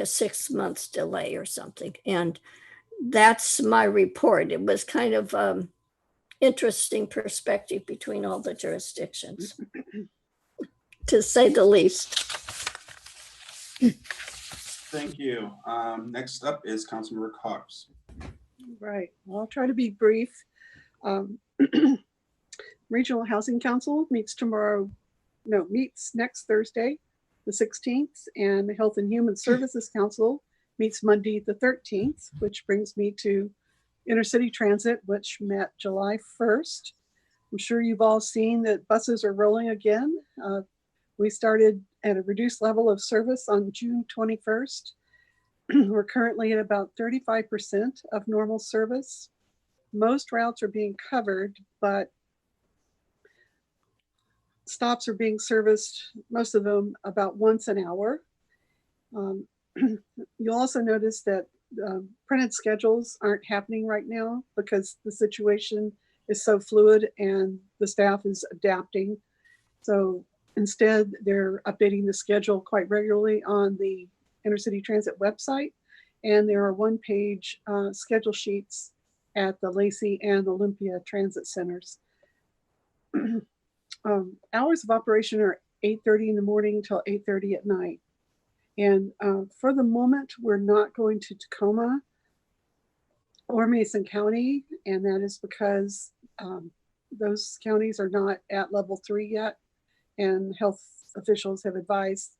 a 6 months delay or something. And that's my report. It was kind of interesting perspective between all the jurisdictions, to say the least. Thank you. Next up is Councilmember Cox. Right. Well, I'll try to be brief. Regional Housing Council meets next Thursday, the 16th, and the Health and Human Services Council meets Monday, the 13th, which brings me to Intercity Transit, which met July 1st. I'm sure you've all seen that buses are rolling again. We started at a reduced level of service on June 21st. We're currently at about 35% of normal service. Most routes are being covered, but stops are being serviced, most of them about once an hour. You'll also notice that printed schedules aren't happening right now because the situation is so fluid and the staff is adapting. So instead, they're updating the schedule quite regularly on the Intercity Transit website. And there are one-page schedule sheets at the Lacey and Olympia transit centers. Hours of operation are 8:30 in the morning till 8:30 at night. And for the moment, we're not going to Tacoma or Mason County. And that is because those counties are not at level 3 yet. And health officials have advised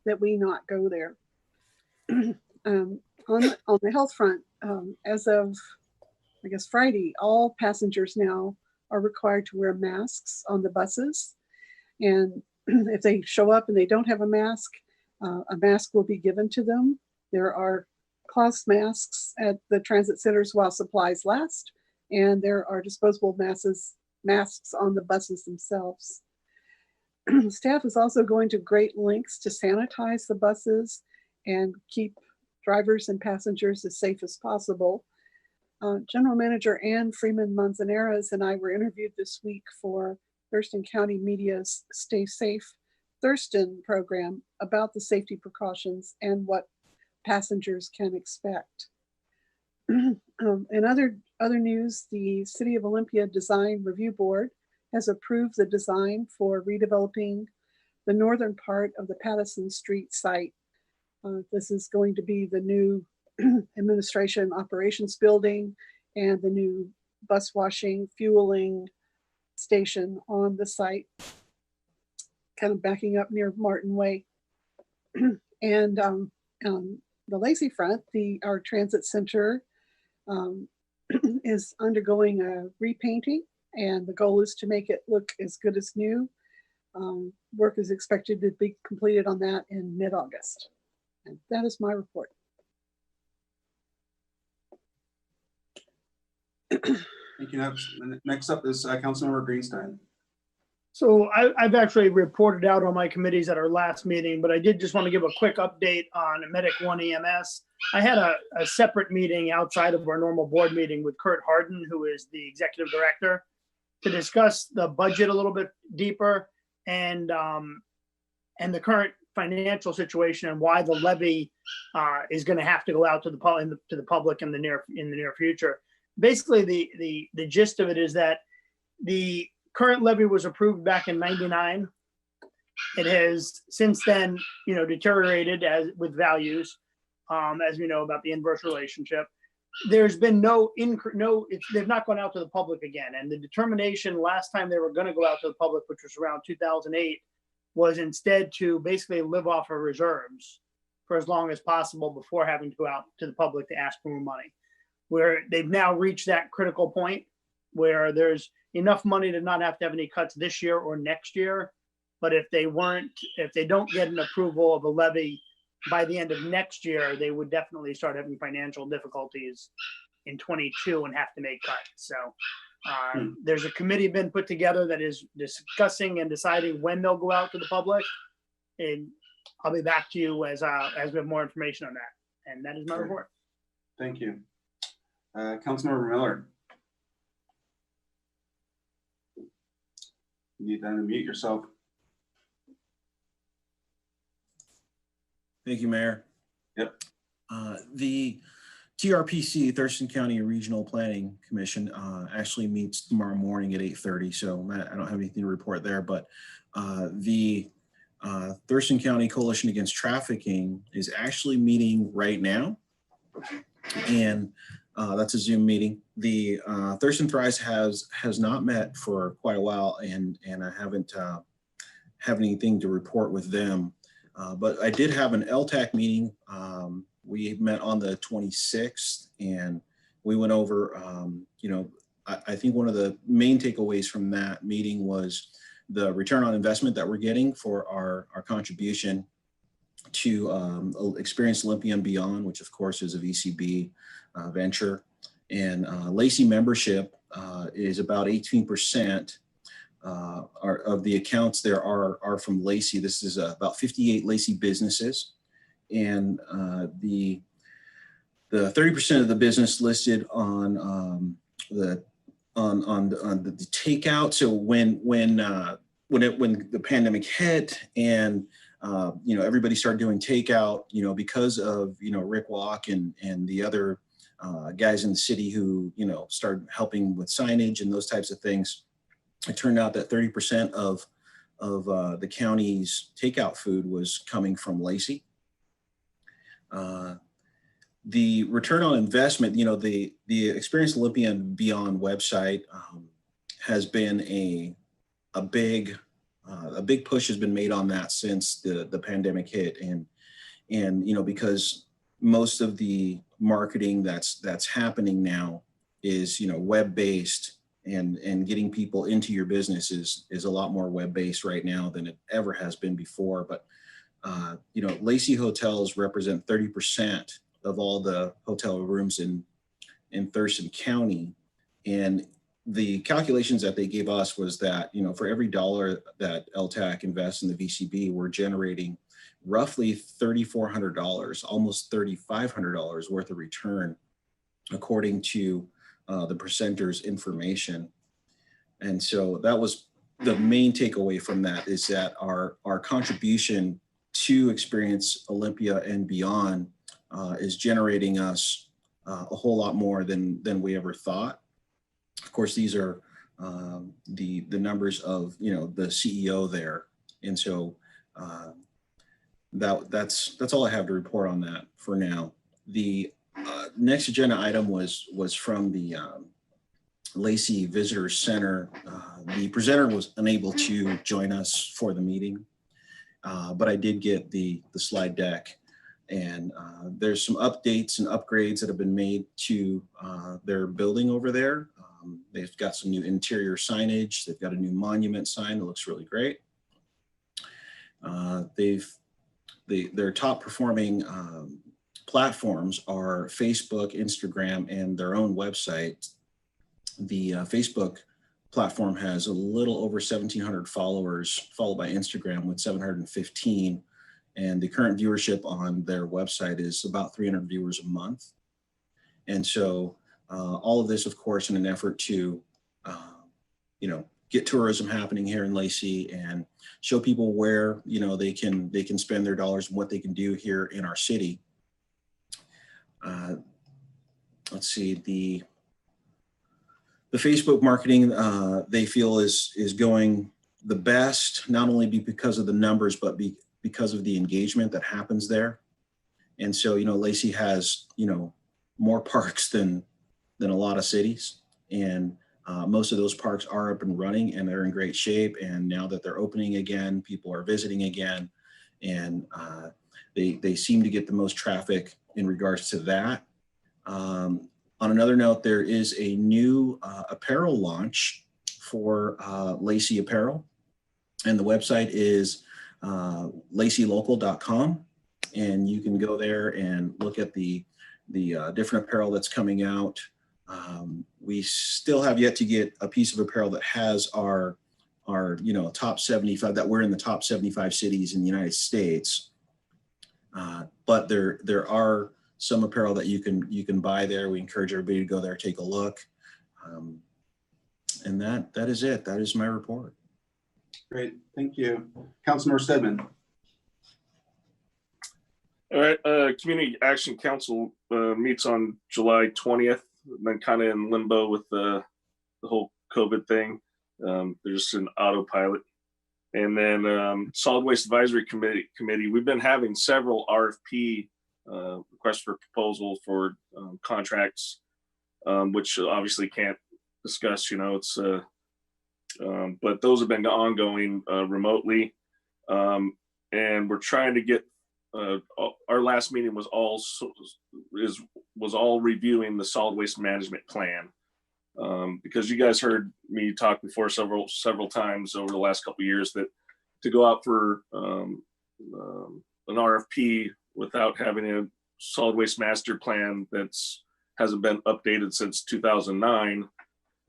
that we not go there. On the health front, as of, I guess, Friday, all passengers now are required to wear masks on the buses. And if they show up and they don't have a mask will be given to them. There are cloth masks at the transit centers while supplies last, and there are disposable masks on the buses themselves. Staff is also going to great lengths to sanitize the buses and keep drivers and passengers as safe as possible. General Manager Ann Freeman Manzanares and I were interviewed this week for Thurston County Media's Stay Safe Thurston program about the safety precautions and what passengers can expect. In other news, the City of Olympia Design Review Board has approved the design for redeveloping the northern part of the Pattison Street site. This is going to be the new administration operations building and the new bus washing, fueling station on the site, kind of backing up near Martin Way. And the Lacey front, our transit center is undergoing a repainting, and the goal is to make it look as good as new. Work is expected to be completed on that in mid-August. And that is my report. Thank you. Next up is Councilmember Greenstein. So I've actually reported out on my committees at our last meeting, but I did just want to give a quick update on Medic One EMS. I had a separate meeting outside of our normal board meeting with Kurt Harden, who is the executive director, to discuss the budget a little bit deeper and the current financial situation and why the levy is going to have to go out to the public in the near future. Basically, the gist of it is that the current levy was approved back in '99. It has since then, deteriorated with values, as we know about the inverse relationship. There's been they've not gone out to the public again. And the determination last time they were going to go out to the public, which was around 2008, was instead to basically live off of reserves for as long as possible before having to go out to the public to ask for more money. Where they've now reached that critical point where there's enough money to not have to have any cuts this year or next year. But if they don't get an approval of a levy by the end of next year, they would definitely start having financial difficulties in 22 and have to make cuts. So there's a committee been put together that is discussing and deciding when they'll go out to the public. And I'll be back to you as we have more information on that. And that is my report. Thank you. Councilmember Miller. You need to unmute yourself. Thank you, Mayor. Yep. The TRPC, Thurston County Regional Planning Commission, actually meets tomorrow morning at 8:30. So I don't have anything to report there, but the Thurston County Coalition Against Trafficking is actually meeting right now. And that's a Zoom meeting. The Thurston Thrives has not met for quite a while, and I haven't have anything to report with them. But I did have an LTAC meeting. We met on the 26th, and we went over, I think one of the main takeaways from that meeting was the return on investment that we're getting for our contribution to Experience Olympia and Beyond, which of course is a VCB venture. And Lacey membership is about 18% of the accounts there are from Lacey. This is about 58 Lacey businesses. And the 30% of the business listed on the takeout. So when the pandemic hit and everybody started doing takeout, because of Rick Walk and the other guys in the city who started helping with signage and those types of things, it turned out that 30% of the county's takeout food was coming from Lacey. The return on investment, the Experience Olympia and Beyond website has been a big push has been made on that since the pandemic hit, and because most of the marketing that's happening now is web-based, and getting people into your business is a lot more web-based right now than it ever has been before. But Lacey hotels represent 30% of all the hotel rooms in Thurston County, and the calculations that they gave us was that for every dollar that LTAC invests in the VCB, we're generating roughly $3,400, almost $3,500 worth of return, according to the presenters' information. And so that was the main takeaway from that, is that our contribution to Experience Olympia and Beyond is generating us a whole lot more than we ever thought. Of course, these are the numbers of the CEO there, and so that's all I have to report on that for now. The next agenda item was from the Lacey Visitor Center. The presenter was unable to join us for the meeting, but I did get the slide deck, and there's some updates and upgrades that have been made to their building over there. They've got some new interior signage. They've got a new monument sign that looks really great. Their top performing platforms are Facebook, Instagram, and their own website. The Facebook platform has a little over 1,700 followers, followed by Instagram with 715. And the current viewership on their website is about 300 viewers a month. And so all of this, of course, in an effort to, get tourism happening here in Lacey and show people where, they can spend their dollars and what they can do here in our city. Let's see, the Facebook marketing they feel is going the best, not only because of the numbers, but because of the engagement that happens there. And so, Lacey has, more parks than a lot of cities. And most of those parks are up and running and they're in great shape. And now that they're opening again, people are visiting again. And they seem to get the most traffic in regards to that. On another note, there is a new apparel launch for Lacey Apparel. And the website is laceylocal.com. And you can go there and look at the different apparel that's coming out. We still have yet to get a piece of apparel that has our top 75, that we're in the top 75 cities in the United States. But there are some apparel that you can buy there. We encourage everybody to go there, take a look. And that is it. That is my report. Great, thank you. Councilmember Stedman. All right, Community Action Council meets on July 20th, been kind of in limbo with the whole COVID thing. There's an autopilot. And then Solid Waste Advisory Committee, we've been having several RFP requests for proposal for contracts, which obviously can't discuss, it's, but those have been ongoing remotely. And we're trying to get, our last meeting was all reviewing the solid waste management plan. Because you guys heard me talk before several times over the last couple of years that to go out for an RFP without having a solid waste master plan hasn't been updated since 2009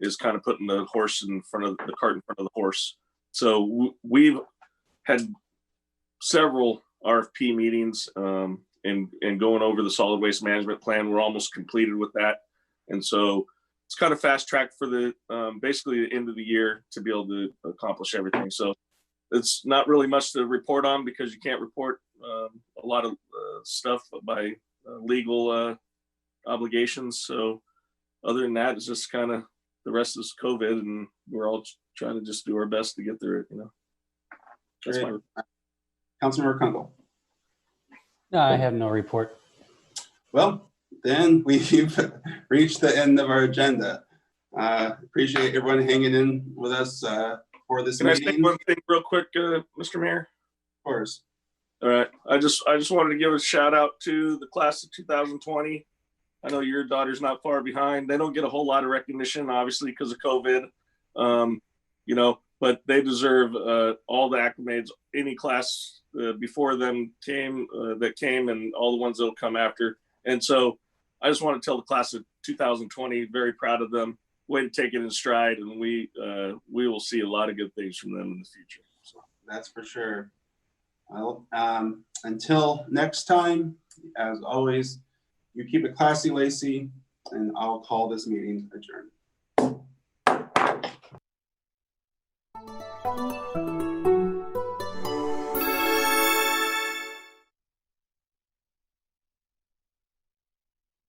is kind of putting the cart in front of the horse. So we've had several RFP meetings and going over the solid waste management plan. We're almost completed with that, and so it's kind of fast tracked for the basically the end of the year to be able to accomplish everything. So it's not really much to report on because you can't report a lot of stuff by legal obligations. So other than that, it's just kind of the rest is COVID, and we're all trying to just do our best to get through it. That's my Councilmember Kunkel. No, I have no report. Well, then we've reached the end of our agenda. Appreciate everyone hanging in with us for this meeting. Can I say one thing real quick, Mr. Mayor? Of course. All right. I just wanted to give a shout out to the class of 2020. I know your daughter's not far behind. They don't get a whole lot of recognition, obviously, because of COVID. But they deserve all the acclimates. Any class before them came, and all the ones that'll come after. And so I just want to tell the class of 2020, very proud of them. Way to take it in stride, and we will see a lot of good things from them in the future. So that's for sure. Well, until next time, as always, you keep it classy, Lacey, and I'll call this meeting adjourned.